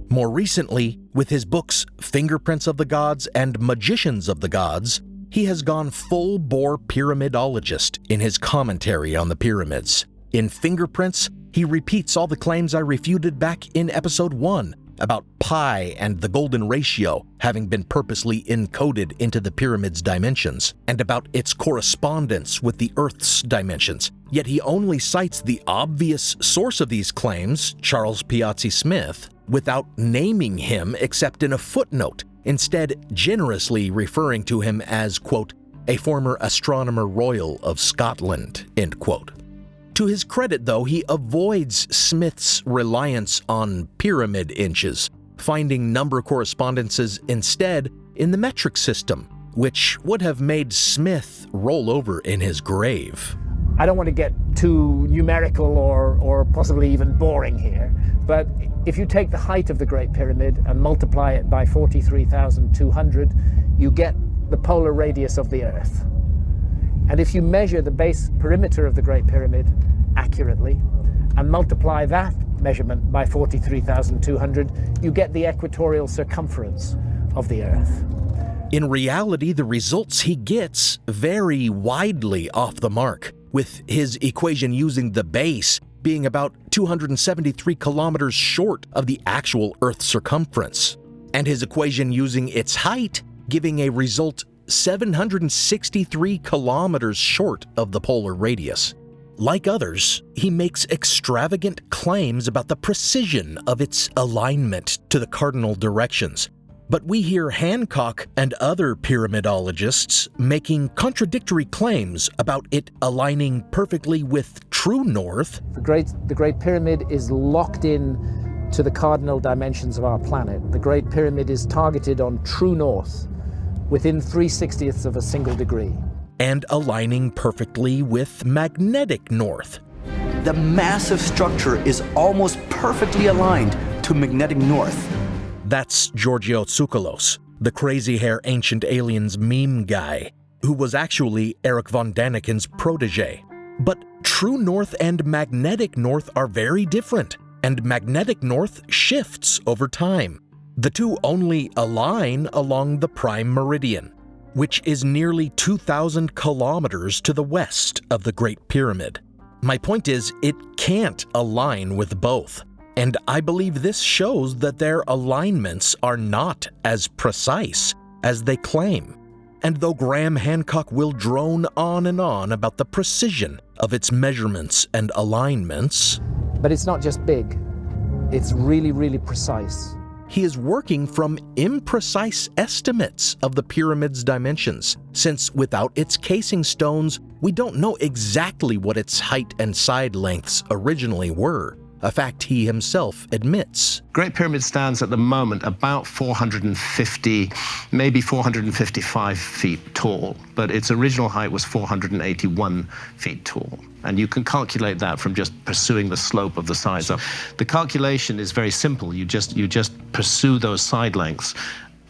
More recently, with his books Fingerprints of the Gods and Magicians of the Gods, he has gone full-bore pyramidologist in his commentary on the pyramids. In Fingerprints, he repeats all the claims I refuted back in episode 1 about pi and the golden ratio having been purposely encoded into the pyramid's dimensions, and about its correspondence with the Earth's dimensions. Yet he only cites the obvious source of these claims, Charles Piazzi Smith, without naming him except in a footnote, instead generously referring to him as, quote, a former astronomer royal of Scotland, end quote. To his credit, though, he avoids Smith's reliance on pyramid inches, finding number correspondences instead in the metric system, which would have made Smith roll over in his grave. I don't want to get too numerical or possibly even boring here, but if you take the height of the Great Pyramid and multiply it by 43,200, you get the polar radius of the Earth. And if you measure the base perimeter of the Great Pyramid accurately and multiply that measurement by 43,200, you get the equatorial circumference of the Earth. In reality, the results he gets vary widely off the mark, with his equation using the base being about 273 kilometers short of the actual Earth's circumference, and his equation using its height giving a result 763 kilometers short of the polar radius. Like others, he makes extravagant claims about the precision of its alignment to the cardinal directions. But we hear Hancock and other pyramidologists making contradictory claims about it aligning perfectly with true north. The Great Pyramid is locked in to the cardinal dimensions of our planet. The Great Pyramid is targeted on true north within 3/60ths of a single degree. And aligning perfectly with magnetic north. The massive structure is almost perfectly aligned to magnetic north. That's Giorgio Tsoukalos, the crazy hair ancient aliens meme guy, who was actually Eric von Daniken's protege. But true north and magnetic north are very different, and magnetic north shifts over time. The two only align along the prime meridian, which is nearly 2,000 kilometers to the west of the Great Pyramid. My point is, it can't align with both. And I believe this shows that their alignments are not as precise as they claim. And though Graham Hancock will drone on and on about the precision of its measurements and alignments, but it's not just big, it's really, really precise. He is working from imprecise estimates of the pyramid's dimensions, since without its casing stones, we don't know exactly what its height and side lengths originally were. A fact he himself admits. Great Pyramid stands at the moment about 450, maybe 455 feet tall, but its original height was 481 feet tall. And you can calculate that from just pursuing the slope of the sides up. The calculation is very simple. You just pursue those side lengths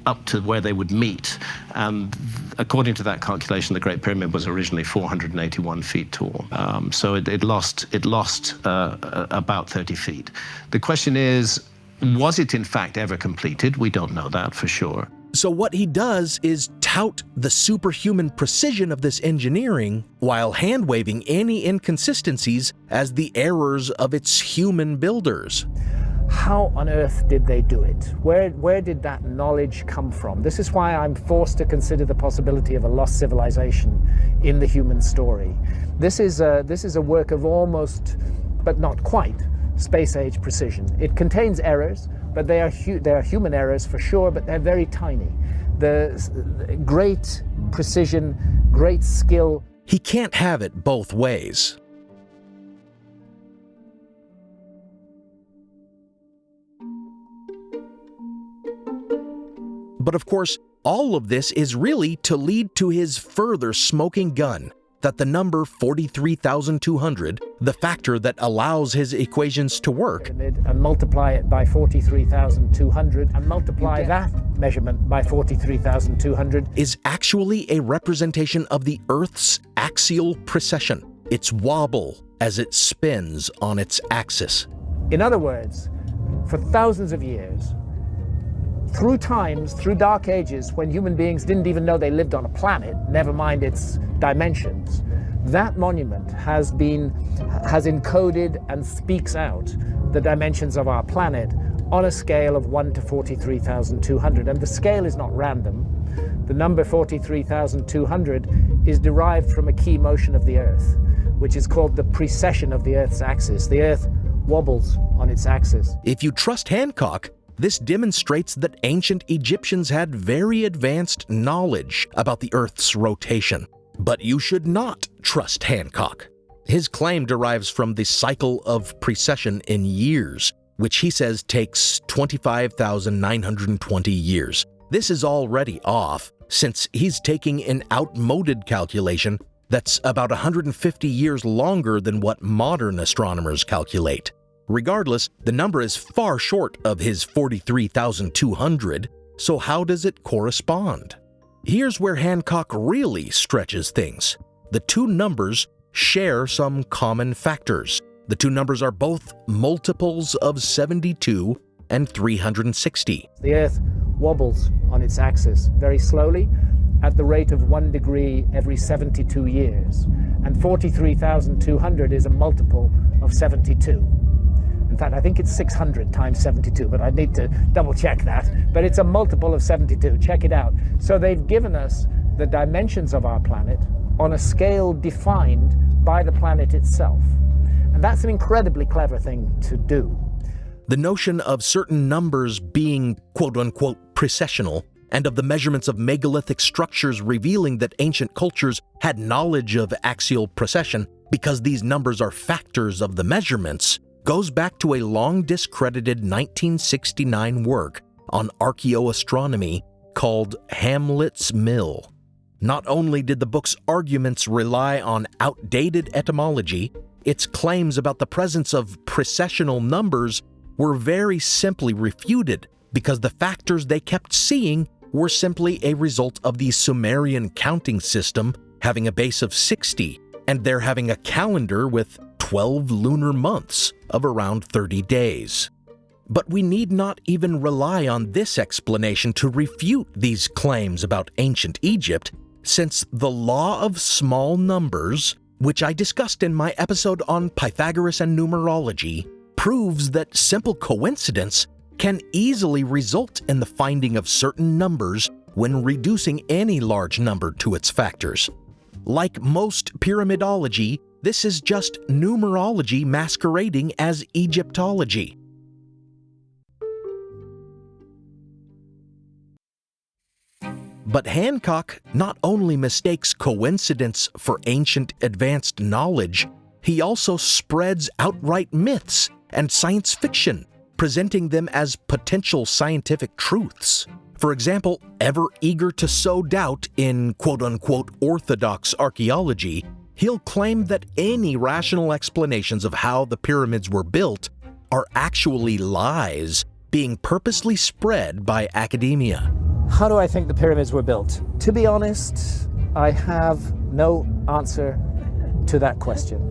up to where they would meet. And according to that calculation, the Great Pyramid was originally 481 feet tall. So it lost about 30 feet. The question is, was it in fact ever completed? We don't know that for sure. So what he does is tout the superhuman precision of this engineering while hand-waving any inconsistencies as the errors of its human builders. How on earth did they do it? Where did that knowledge come from? This is why I'm forced to consider the possibility of a lost civilization in the human story. This is a work of almost, but not quite, space-age precision. It contains errors, but they are human errors for sure, but they're very tiny. The great precision, great skill. He can't have it both ways. But of course, all of this is really to lead to his further smoking gun, that the number 43,200, the factor that allows his equations to work, and multiply it by 43,200 and multiply that measurement by 43,200 is actually a representation of the Earth's axial precession, its wobble as it spins on its axis. In other words, for thousands of years, through times, through dark ages, when human beings didn't even know they lived on a planet, never mind its dimensions, that monument has encoded and speaks out the dimensions of our planet on a scale of 1 to 43,200. And the scale is not random. The number 43,200 is derived from a key motion of the Earth, which is called the precession of the Earth's axis. The Earth wobbles on its axis. If you trust Hancock, this demonstrates that ancient Egyptians had very advanced knowledge about the Earth's rotation. But you should not trust Hancock. His claim derives from the cycle of precession in years, which he says takes 25,920 years. This is already off, since he's taking an outmoded calculation that's about 150 years longer than what modern astronomers calculate. Regardless, the number is far short of his 43,200, so how does it correspond? Here's where Hancock really stretches things. The two numbers share some common factors. The two numbers are both multiples of 72 and 360. The Earth wobbles on its axis very slowly at the rate of 1 degree every 72 years. And 43,200 is a multiple of 72. In fact, I think it's 600 times 72, but I need to double check that. But it's a multiple of 72. Check it out. So they've given us the dimensions of our planet on a scale defined by the planet itself. And that's an incredibly clever thing to do. The notion of certain numbers being quote-unquote precessional, and of the measurements of megalithic structures revealing that ancient cultures had knowledge of axial precession because these numbers are factors of the measurements, goes back to a long discredited 1969 work on archaeoastronomy called Hamlet's Mill. Not only did the book's arguments rely on outdated etymology, its claims about the presence of precessional numbers were very simply refuted because the factors they kept seeing were simply a result of the Sumerian counting system having a base of 60, and they're having a calendar with 12 lunar months of around 30 days. But we need not even rely on this explanation to refute these claims about ancient Egypt, since the law of small numbers, which I discussed in my episode on Pythagoras and numerology, proves that simple coincidence can easily result in the finding of certain numbers when reducing any large number to its factors. Like most pyramidology, this is just numerology masquerading as Egyptology. But Hancock not only mistakes coincidence for ancient advanced knowledge, he also spreads outright myths and science fiction, presenting them as potential scientific truths. For example, ever eager to sow doubt in quote-unquote orthodox archaeology, he'll claim that any rational explanations of how the pyramids were built are actually lies being purposely spread by academia. How do I think the pyramids were built? To be honest, I have no answer to that question.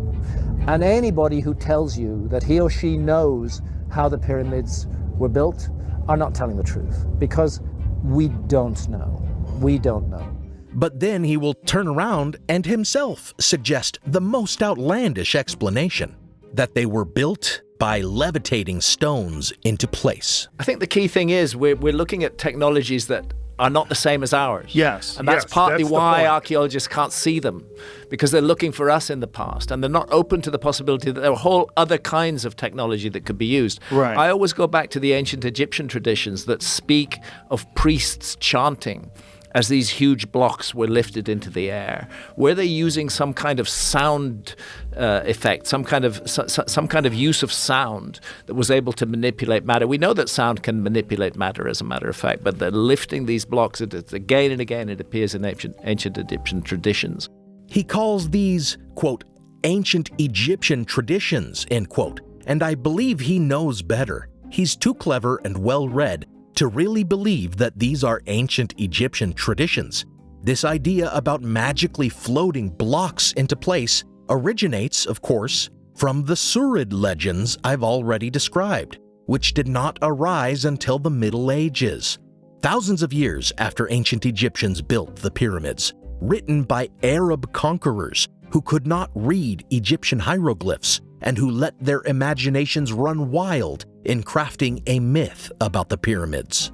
And anybody who tells you that he or she knows how the pyramids were built are not telling the truth, because we don't know. We don't know. But then he will turn around and himself suggest the most outlandish explanation, that they were built by levitating stones into place. I think the key thing is we're looking at technologies that are not the same as ours. Yes. And that's yes, partly that's why archaeologists can't see them, because they're looking for us in the past, and they're not open to the possibility that there are whole other kinds of technology that could be used. Right. I always go back to the ancient Egyptian traditions that speak of priests chanting as these huge blocks were lifted into the air. Were they using some kind of sound effect, some kind of use of sound that was able to manipulate matter? We know that sound can manipulate matter, as a matter of fact, but they're lifting these blocks. Again and again, it appears in ancient Egyptian traditions. He calls these, quote, ancient Egyptian traditions, end quote. And I believe he knows better. He's too clever and well-read to really believe that these are ancient Egyptian traditions. This idea about magically floating blocks into place originates, of course, from the Surid legends I've already described, which did not arise until the Middle Ages. Thousands of years after ancient Egyptians built the pyramids, written by Arab conquerors who could not read Egyptian hieroglyphs and who let their imaginations run wild in crafting a myth about the pyramids.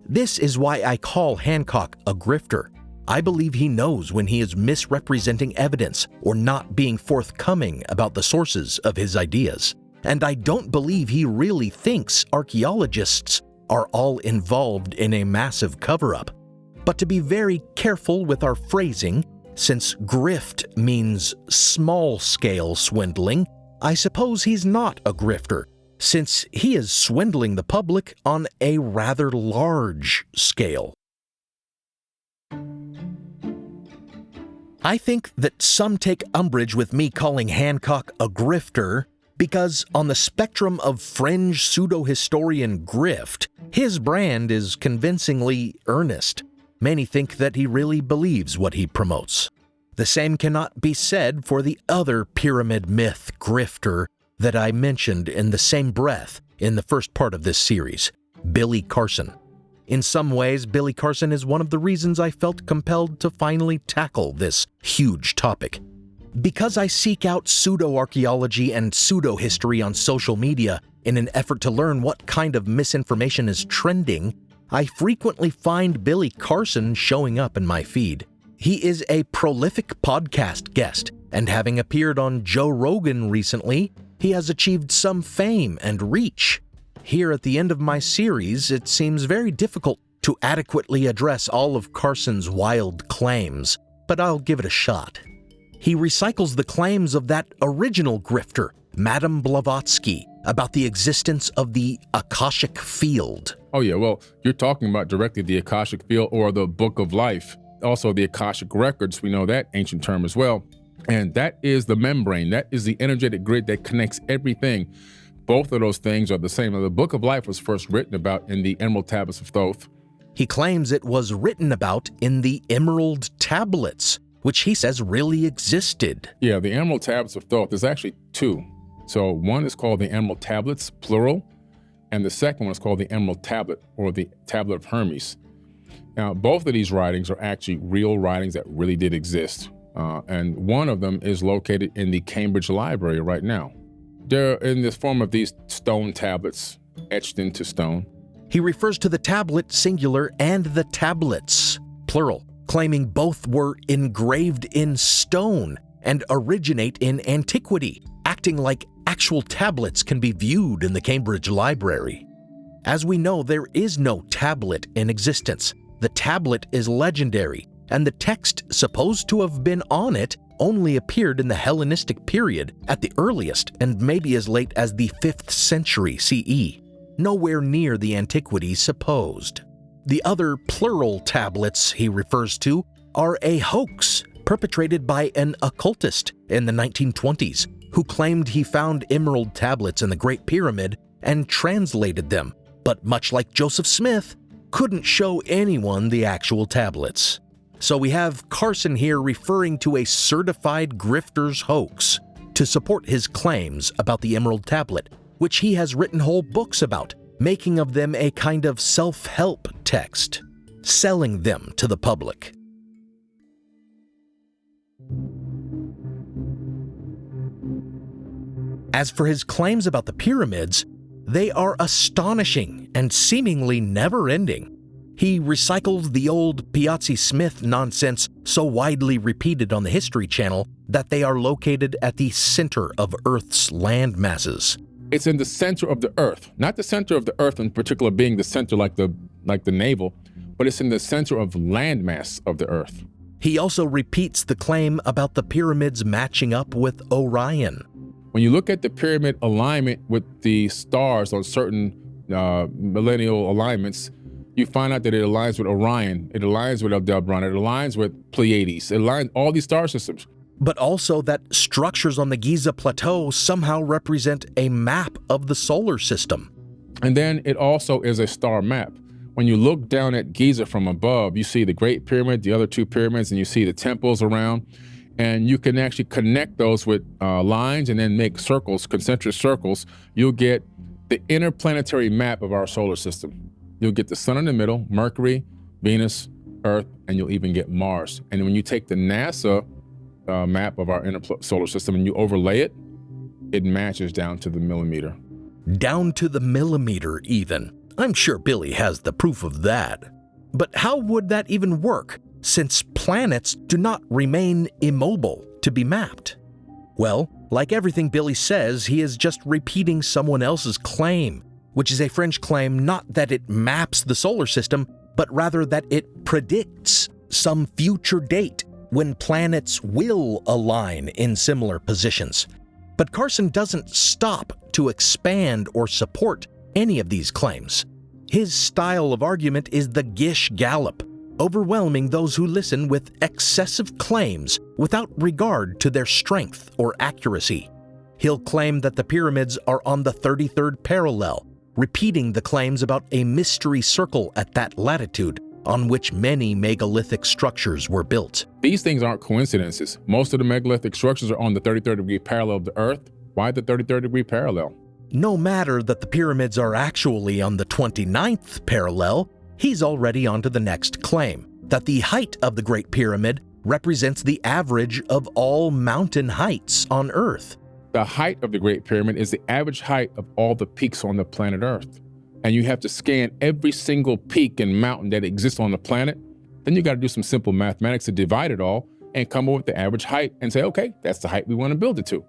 This is why I call Hancock a grifter. I believe he knows when he is misrepresenting evidence or not being forthcoming about the sources of his ideas. And I don't believe he really thinks archaeologists are all involved in a massive cover-up. But to be very careful with our phrasing, since grift means small-scale swindling, I suppose he's not a grifter, since he is swindling the public on a rather large scale. I think that some take umbrage with me calling Hancock a grifter because on the spectrum of fringe pseudo-historian grift, his brand is convincingly earnest. Many think that he really believes what he promotes. The same cannot be said for the other pyramid myth grifter that I mentioned in the same breath in the first part of this series, Billy Carson. In some ways, Billy Carson is one of the reasons I felt compelled to finally tackle this huge topic. Because I seek out pseudo-archaeology and pseudo-history on social media in an effort to learn what kind of misinformation is trending, I frequently find Billy Carson showing up in my feed. He is a prolific podcast guest, and having appeared on Joe Rogan recently, he has achieved some fame and reach. Here at the end of my series, it seems very difficult to adequately address all of Carson's wild claims, but I'll give it a shot. He recycles the claims of that original grifter, Madame Blavatsky, about the existence of the Akashic Field. Oh yeah, well, you're talking about directly the Akashic Field or the Book of Life. Also the Akashic Records, we know that ancient term as well. And that is the membrane, that is the energetic grid that connects everything. Both of those things are the same. Now, the Book of Life was first written about in the Emerald Tablets of Thoth. He claims it was written about in the Emerald Tablets, which he says really existed. Yeah, the Emerald Tablets of Thoth, there's actually two. So one is called the Emerald Tablets, plural, and the second one is called the Emerald Tablet, or the Tablet of Hermes. Now, both of these writings are actually real writings that really did exist. And one of them is located in the Cambridge Library right now. They're in the form of these stone tablets, etched into stone. He refers to the tablet singular and the tablets, plural, claiming both were engraved in stone and originate in antiquity, acting like actual tablets can be viewed in the Cambridge Library. As we know, there is no tablet in existence. The tablet is legendary, and the text supposed to have been on it only appeared in the Hellenistic period at the earliest and maybe as late as the 5th century CE, nowhere near the antiquity supposed. The other plural tablets he refers to are a hoax perpetrated by an occultist in the 1920s who claimed he found emerald tablets in the Great Pyramid and translated them, but much like Joseph Smith, couldn't show anyone the actual tablets. So we have Carson here referring to a certified grifter's hoax to support his claims about the Emerald Tablet, which he has written whole books about, making of them a kind of self-help text, selling them to the public. As for his claims about the pyramids, they are astonishing and seemingly never-ending. He recycled the old Piazzi Smith nonsense so widely repeated on the History Channel that they are located at the center of Earth's land masses. It's in the center of the Earth, not the center of the Earth in particular being the center like the navel, but it's in the center of landmass of the Earth. He also repeats the claim about the pyramids matching up with Orion. When you look at the pyramid alignment with the stars on certain millennial alignments, you find out that it aligns with Orion, it aligns with Aldebaran, it aligns with Pleiades, it aligns all these star systems. but also that structures on the Giza Plateau somehow represent a map of the solar system. And then it also is a star map. When you look down at Giza from above, you see the Great Pyramid, the other two pyramids, and you see the temples around. And you can actually connect those with lines and then make circles, concentric circles. You'll get the interplanetary map of our solar system. You'll get the sun in the middle, Mercury, Venus, Earth, and you'll even get Mars. And when you take the NASA map of our solar system and you overlay it, it matches down to the millimeter. Down to the millimeter, even. I'm sure Billy has the proof of that. But how would that even work, since planets do not remain immobile to be mapped? Well, like everything Billy says, he is just repeating someone else's claim, which is a French claim not that it maps the solar system, but rather that it predicts some future date when planets will align in similar positions. But Carson doesn't stop to expand or support any of these claims. His style of argument is the Gish Gallop, overwhelming those who listen with excessive claims without regard to their strength or accuracy. He'll claim that the pyramids are on the 33rd parallel, repeating the claims about a mystery circle at that latitude on which many megalithic structures were built. These things aren't coincidences. Most of the megalithic structures are on the 33rd degree parallel of the Earth. Why the 33rd degree parallel? No matter that the pyramids are actually on the 29th parallel, he's already on to the next claim, that the height of the Great Pyramid represents the average of all mountain heights on Earth. The height of the Great Pyramid is the average height of all the peaks on the planet Earth. And you have to scan every single peak and mountain that exists on the planet. Then you got to do some simple mathematics to divide it all and come up with the average height and say, okay, that's the height we want to build it to.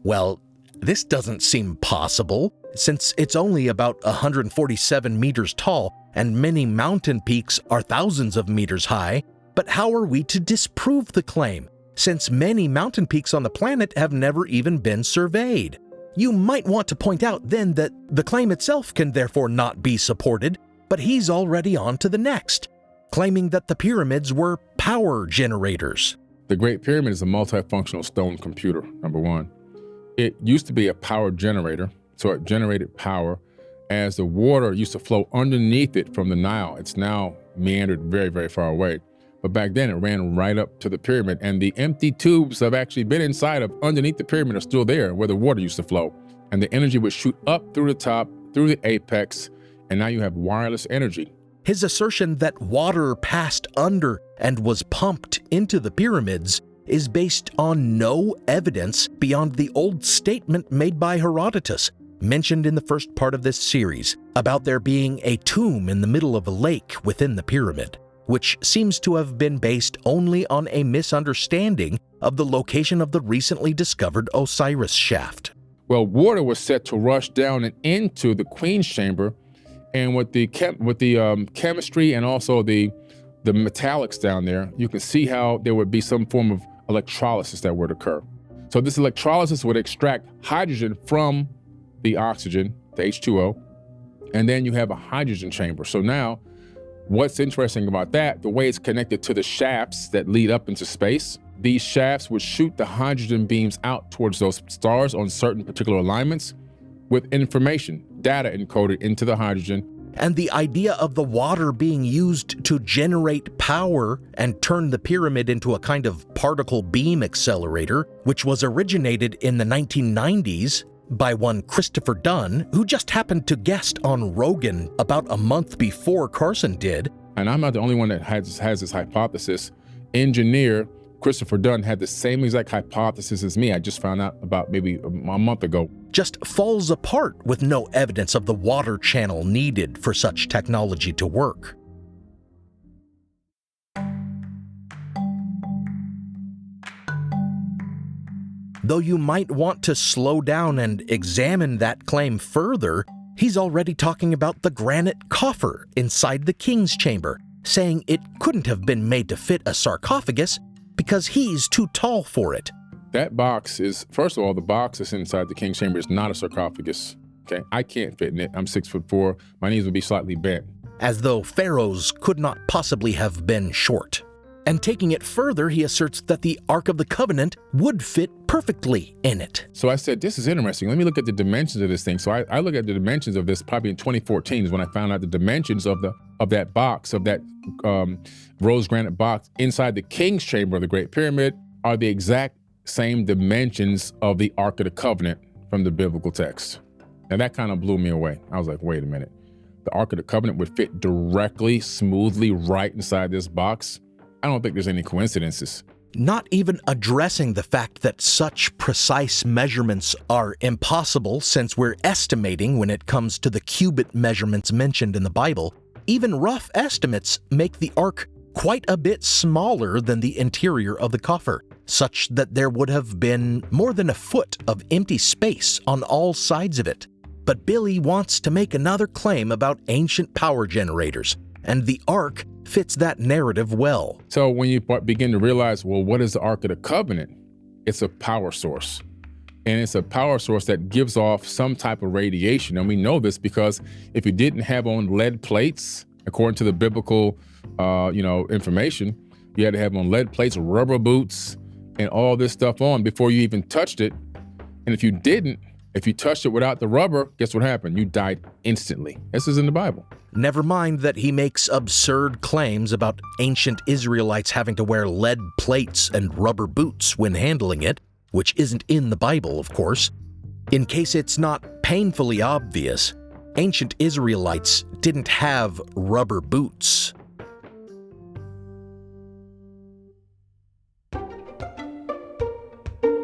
Well, this doesn't seem possible, since it's only about 147 meters tall and many mountain peaks are thousands of meters high. But how are we to disprove the claim, since many mountain peaks on the planet have never even been surveyed? You might want to point out then that the claim itself can therefore not be supported, but he's already on to the next, claiming that the pyramids were power generators. The Great Pyramid is a multifunctional stone computer, number one. It used to be a power generator, so it generated power as the water used to flow underneath it from the Nile. It's now meandered very, very far away. But back then it ran right up to the pyramid, and the empty tubes have actually been inside of underneath the pyramid are still there where the water used to flow. And the energy would shoot up through the top, through the apex, and now you have wireless energy. His assertion that water passed under and was pumped into the pyramids is based on no evidence beyond the old statement made by Herodotus, mentioned in the first part of this series, about there being a tomb in the middle of a lake within the pyramid, which seems to have been based only on a misunderstanding of the location of the recently discovered Osiris shaft. Well, water was set to rush down and into the Queen's chamber, and with the chemistry and also the metallics down there, you can see how there would be some form of electrolysis that would occur. So this electrolysis would extract hydrogen from the oxygen, the H2O, and then you have a hydrogen chamber. So now, what's interesting about that, the way it's connected to the shafts that lead up into space, these shafts would shoot the hydrogen beams out towards those stars on certain particular alignments with information, data encoded into the hydrogen. And the idea of the water being used to generate power and turn the pyramid into a kind of particle beam accelerator, which was originated in the 1990s by one Christopher Dunn, who just happened to guest on Rogan about a month before Carson did. And I'm not the only one that has this hypothesis. Engineer Christopher Dunn had the same exact hypothesis as me. I just found out about maybe a month ago. Just falls apart with no evidence of the water channel needed for such technology to work. Though you might want to slow down and examine that claim further, he's already talking about the granite coffer inside the king's chamber, saying it couldn't have been made to fit a sarcophagus because he's too tall for it. That box is, first of all, the box that's inside the king's chamber is not a sarcophagus. Okay, I can't fit in it. I'm 6'4". My knees would be slightly bent. As though pharaohs could not possibly have been short. And taking it further, he asserts that the Ark of the Covenant would fit perfectly in it. So I said, this is interesting. Let me look at the dimensions of this thing. So I look at the dimensions of this probably in 2014 is when I found out the dimensions of that box, of that rose granite box inside the King's Chamber of the Great Pyramid are the exact same dimensions of the Ark of the Covenant from the biblical text. And that kind of blew me away. I was like, wait a minute. The Ark of the Covenant would fit directly, smoothly right inside this box? I don't think there's any coincidences. Not even addressing the fact that such precise measurements are impossible since we're estimating when it comes to the cubit measurements mentioned in the Bible. Even rough estimates make the Ark quite a bit smaller than the interior of the coffer, such that there would have been more than a foot of empty space on all sides of it. But Billy wants to make another claim about ancient power generators, and the Ark fits that narrative well. So when you begin to realize, well, what is the Ark of the Covenant? It's a power source. And it's a power source that gives off some type of radiation. And we know this because if you didn't have on lead plates, according to the biblical information, you had to have on lead plates, rubber boots, and all this stuff on before you even touched it. And if you didn't, if you touched it without the rubber, guess what happened? You died instantly. This is in the Bible. Never mind that he makes absurd claims about ancient Israelites having to wear lead plates and rubber boots when handling it, which isn't in the Bible, of course. In case it's not painfully obvious, ancient Israelites didn't have rubber boots.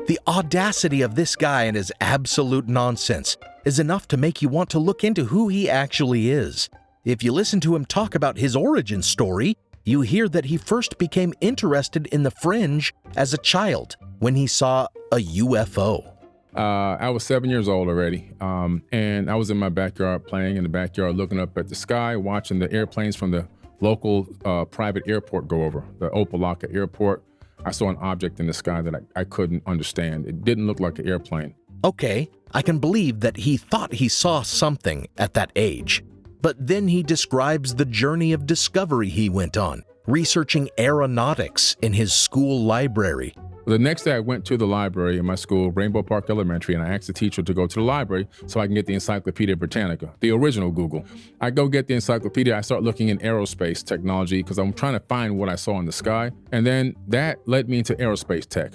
The audacity of this guy and his absolute nonsense is enough to make you want to look into who he actually is. If you listen to him talk about his origin story, you hear that he first became interested in the fringe as a child when he saw a UFO. I was 7 years old already, and I was in my backyard playing in the backyard, looking up at the sky, watching the airplanes from the local private airport go over, the Opelika Airport. I saw an object in the sky that I couldn't understand. It didn't look like an airplane. Okay, I can believe that he thought he saw something at that age. But then he describes the journey of discovery he went on, researching aeronautics in his school library. The next day I went to the library in my school, Rainbow Park Elementary, and I asked the teacher to go to the library so I can get the Encyclopedia Britannica, the original Google. I go get the encyclopedia, I start looking in aerospace technology because I'm trying to find what I saw in the sky. And then that led me into aerospace tech.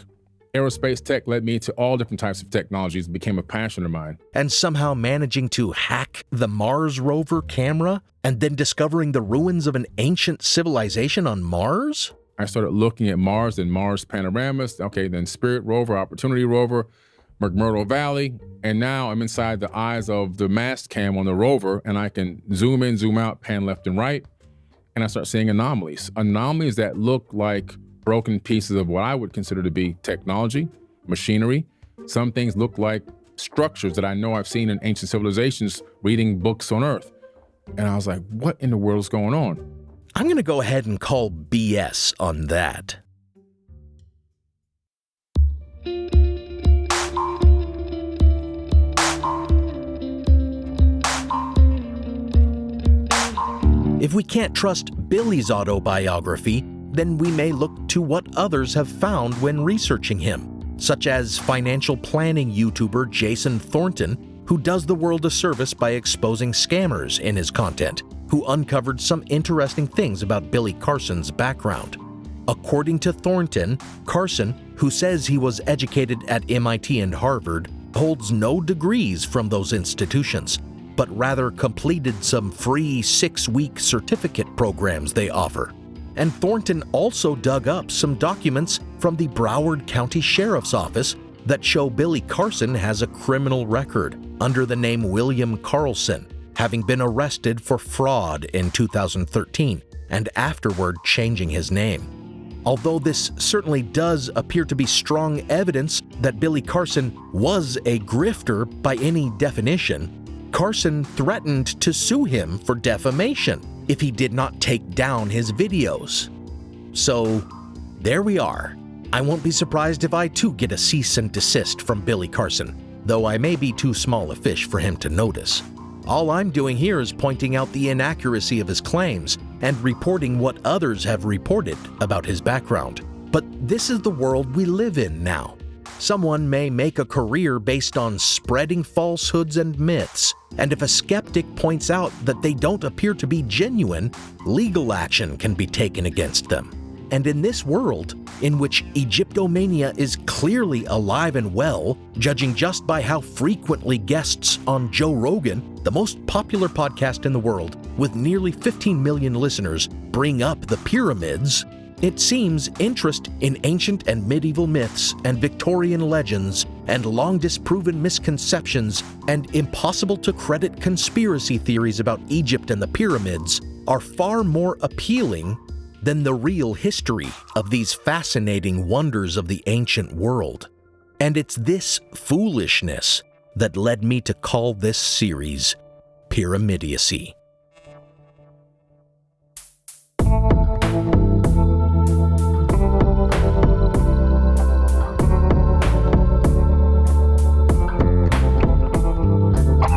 Aerospace tech led me to all different types of technologies, became a passion of mine. And somehow managing to hack the Mars rover camera and then discovering the ruins of an ancient civilization on Mars? I started looking at Mars and Mars panoramas. Okay, then Spirit rover, Opportunity rover, McMurdo Valley. And now I'm inside the eyes of the mast cam on the rover, and I can zoom in, zoom out, pan left and right. And I start seeing anomalies. Anomalies that look like broken pieces of what I would consider to be technology, machinery. Some things look like structures that I know I've seen in ancient civilizations reading books on Earth. And I was like, what in the world is going on? I'm going to go ahead and call BS on that. If we can't trust Billy's autobiography, then we may look to what others have found when researching him, such as financial planning YouTuber Jason Thornton, who does the world a service by exposing scammers in his content, who uncovered some interesting things about Billy Carson's background. According to Thornton, Carson, who says he was educated at MIT and Harvard, holds no degrees from those institutions, but rather completed some free 6-week certificate programs they offer. And Thornton also dug up some documents from the Broward County Sheriff's Office that show Billy Carson has a criminal record under the name William Carlson, having been arrested for fraud in 2013 and afterward changing his name. Although this certainly does appear to be strong evidence that Billy Carson was a grifter by any definition, Carson threatened to sue him for defamation if he did not take down his videos. So, there we are. I won't be surprised if I too get a cease and desist from Billy Carson, though I may be too small a fish for him to notice. All I'm doing here is pointing out the inaccuracy of his claims and reporting what others have reported about his background. But this is the world we live in now. Someone may make a career based on spreading falsehoods and myths, and if a skeptic points out that they don't appear to be genuine, legal action can be taken against them. And in this world, in which Egyptomania is clearly alive and well, judging just by how frequently guests on Joe Rogan, the most popular podcast in the world, with nearly 15 million listeners, bring up the pyramids, it seems interest in ancient and medieval myths and Victorian legends and long disproven misconceptions and impossible to credit conspiracy theories about Egypt and the pyramids are far more appealing than the real history of these fascinating wonders of the ancient world. And it's this foolishness that led me to call this series Pyramidiocy.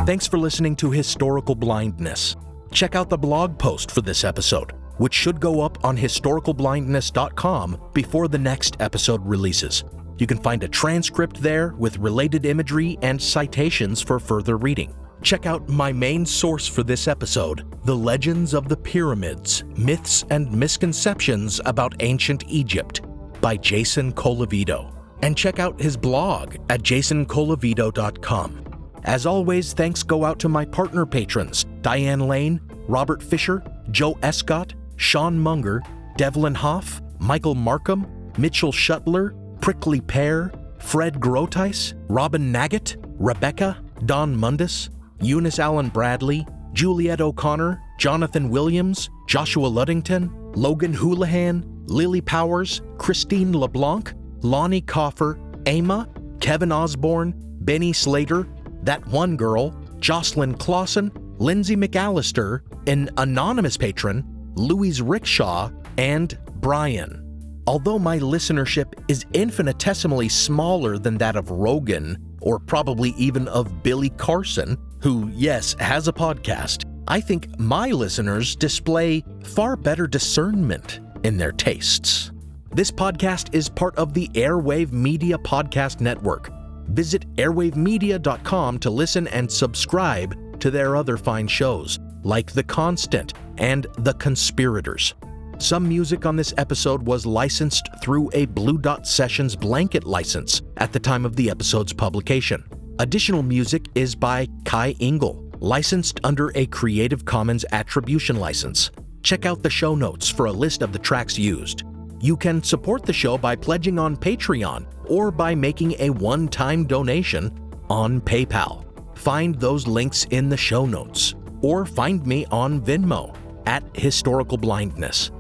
Thanks for listening to Historical Blindness. Check out the blog post for this episode, which should go up on historicalblindness.com before the next episode releases. You can find a transcript there with related imagery and citations for further reading. Check out my main source for this episode, The Legends of the Pyramids, Myths and Misconceptions About Ancient Egypt by Jason Colavito. And check out his blog at jasoncolavito.com. As always, thanks go out to my partner patrons, Diane Lane, Robert Fisher, Joe Escott, Sean Munger, Devlin Hoff, Michael Markham, Mitchell Shuttler, Prickly Pear, Fred Groteis, Robin Naggett, Rebecca, Don Mundus, Eunice Allen Bradley, Juliet O'Connor, Jonathan Williams, Joshua Luddington, Logan Houlihan, Lily Powers, Christine LeBlanc, Lonnie Coffer, Ama, Kevin Osborne, Benny Slater, That One Girl, Jocelyn Clausen, Lindsay McAllister, an anonymous patron, Louise Rickshaw, and Brian. Although my listenership is infinitesimally smaller than that of Rogan, or probably even of Billy Carson, who, yes, has a podcast, I think my listeners display far better discernment in their tastes. This podcast is part of the Airwave Media Podcast Network. Visit airwavemedia.com to listen and subscribe to their other fine shows, like The Constant and The Conspirators. Some music on this episode was licensed through a Blue Dot Sessions blanket license at the time of the episode's publication. Additional music is by Kai Engel, licensed under a Creative Commons Attribution license. Check out the show notes for a list of the tracks used. You can support the show by pledging on Patreon or by making a one-time donation on PayPal. Find those links in the show notes, or find me on Venmo at Historical Blindness.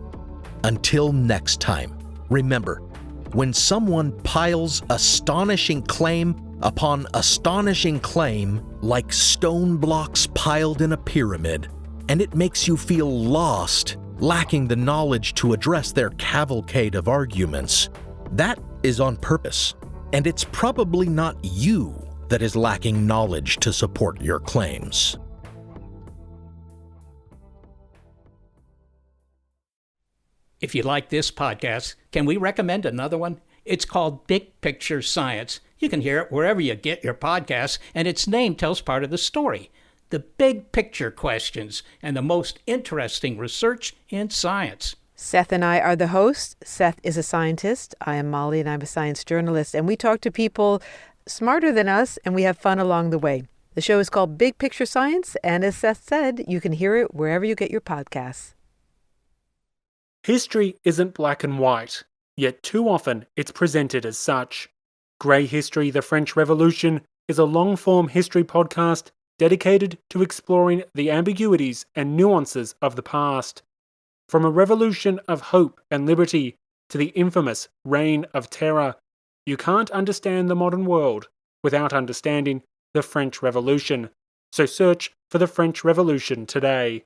Until next time, remember, when someone piles astonishing claim upon astonishing claim like stone blocks piled in a pyramid, and it makes you feel lost, lacking the knowledge to address their cavalcade of arguments, that is on purpose, and it's probably not you that is lacking knowledge to support your claims. If you like this podcast, can we recommend another one? It's called Big Picture Science. You can hear it wherever you get your podcasts, and its name tells part of the story. The big picture questions and the most interesting research in science. Seth and I are the hosts. Seth is a scientist. I am Molly, and I'm a science journalist. And we talk to people smarter than us, and we have fun along the way. The show is called Big Picture Science, and as Seth said, you can hear it wherever you get your podcasts. History isn't black and white, yet too often it's presented as such. Grey History, the French Revolution, is a long-form history podcast dedicated to exploring the ambiguities and nuances of the past. From a revolution of hope and liberty to the infamous Reign of Terror, you can't understand the modern world without understanding the French Revolution. So search for the French Revolution today.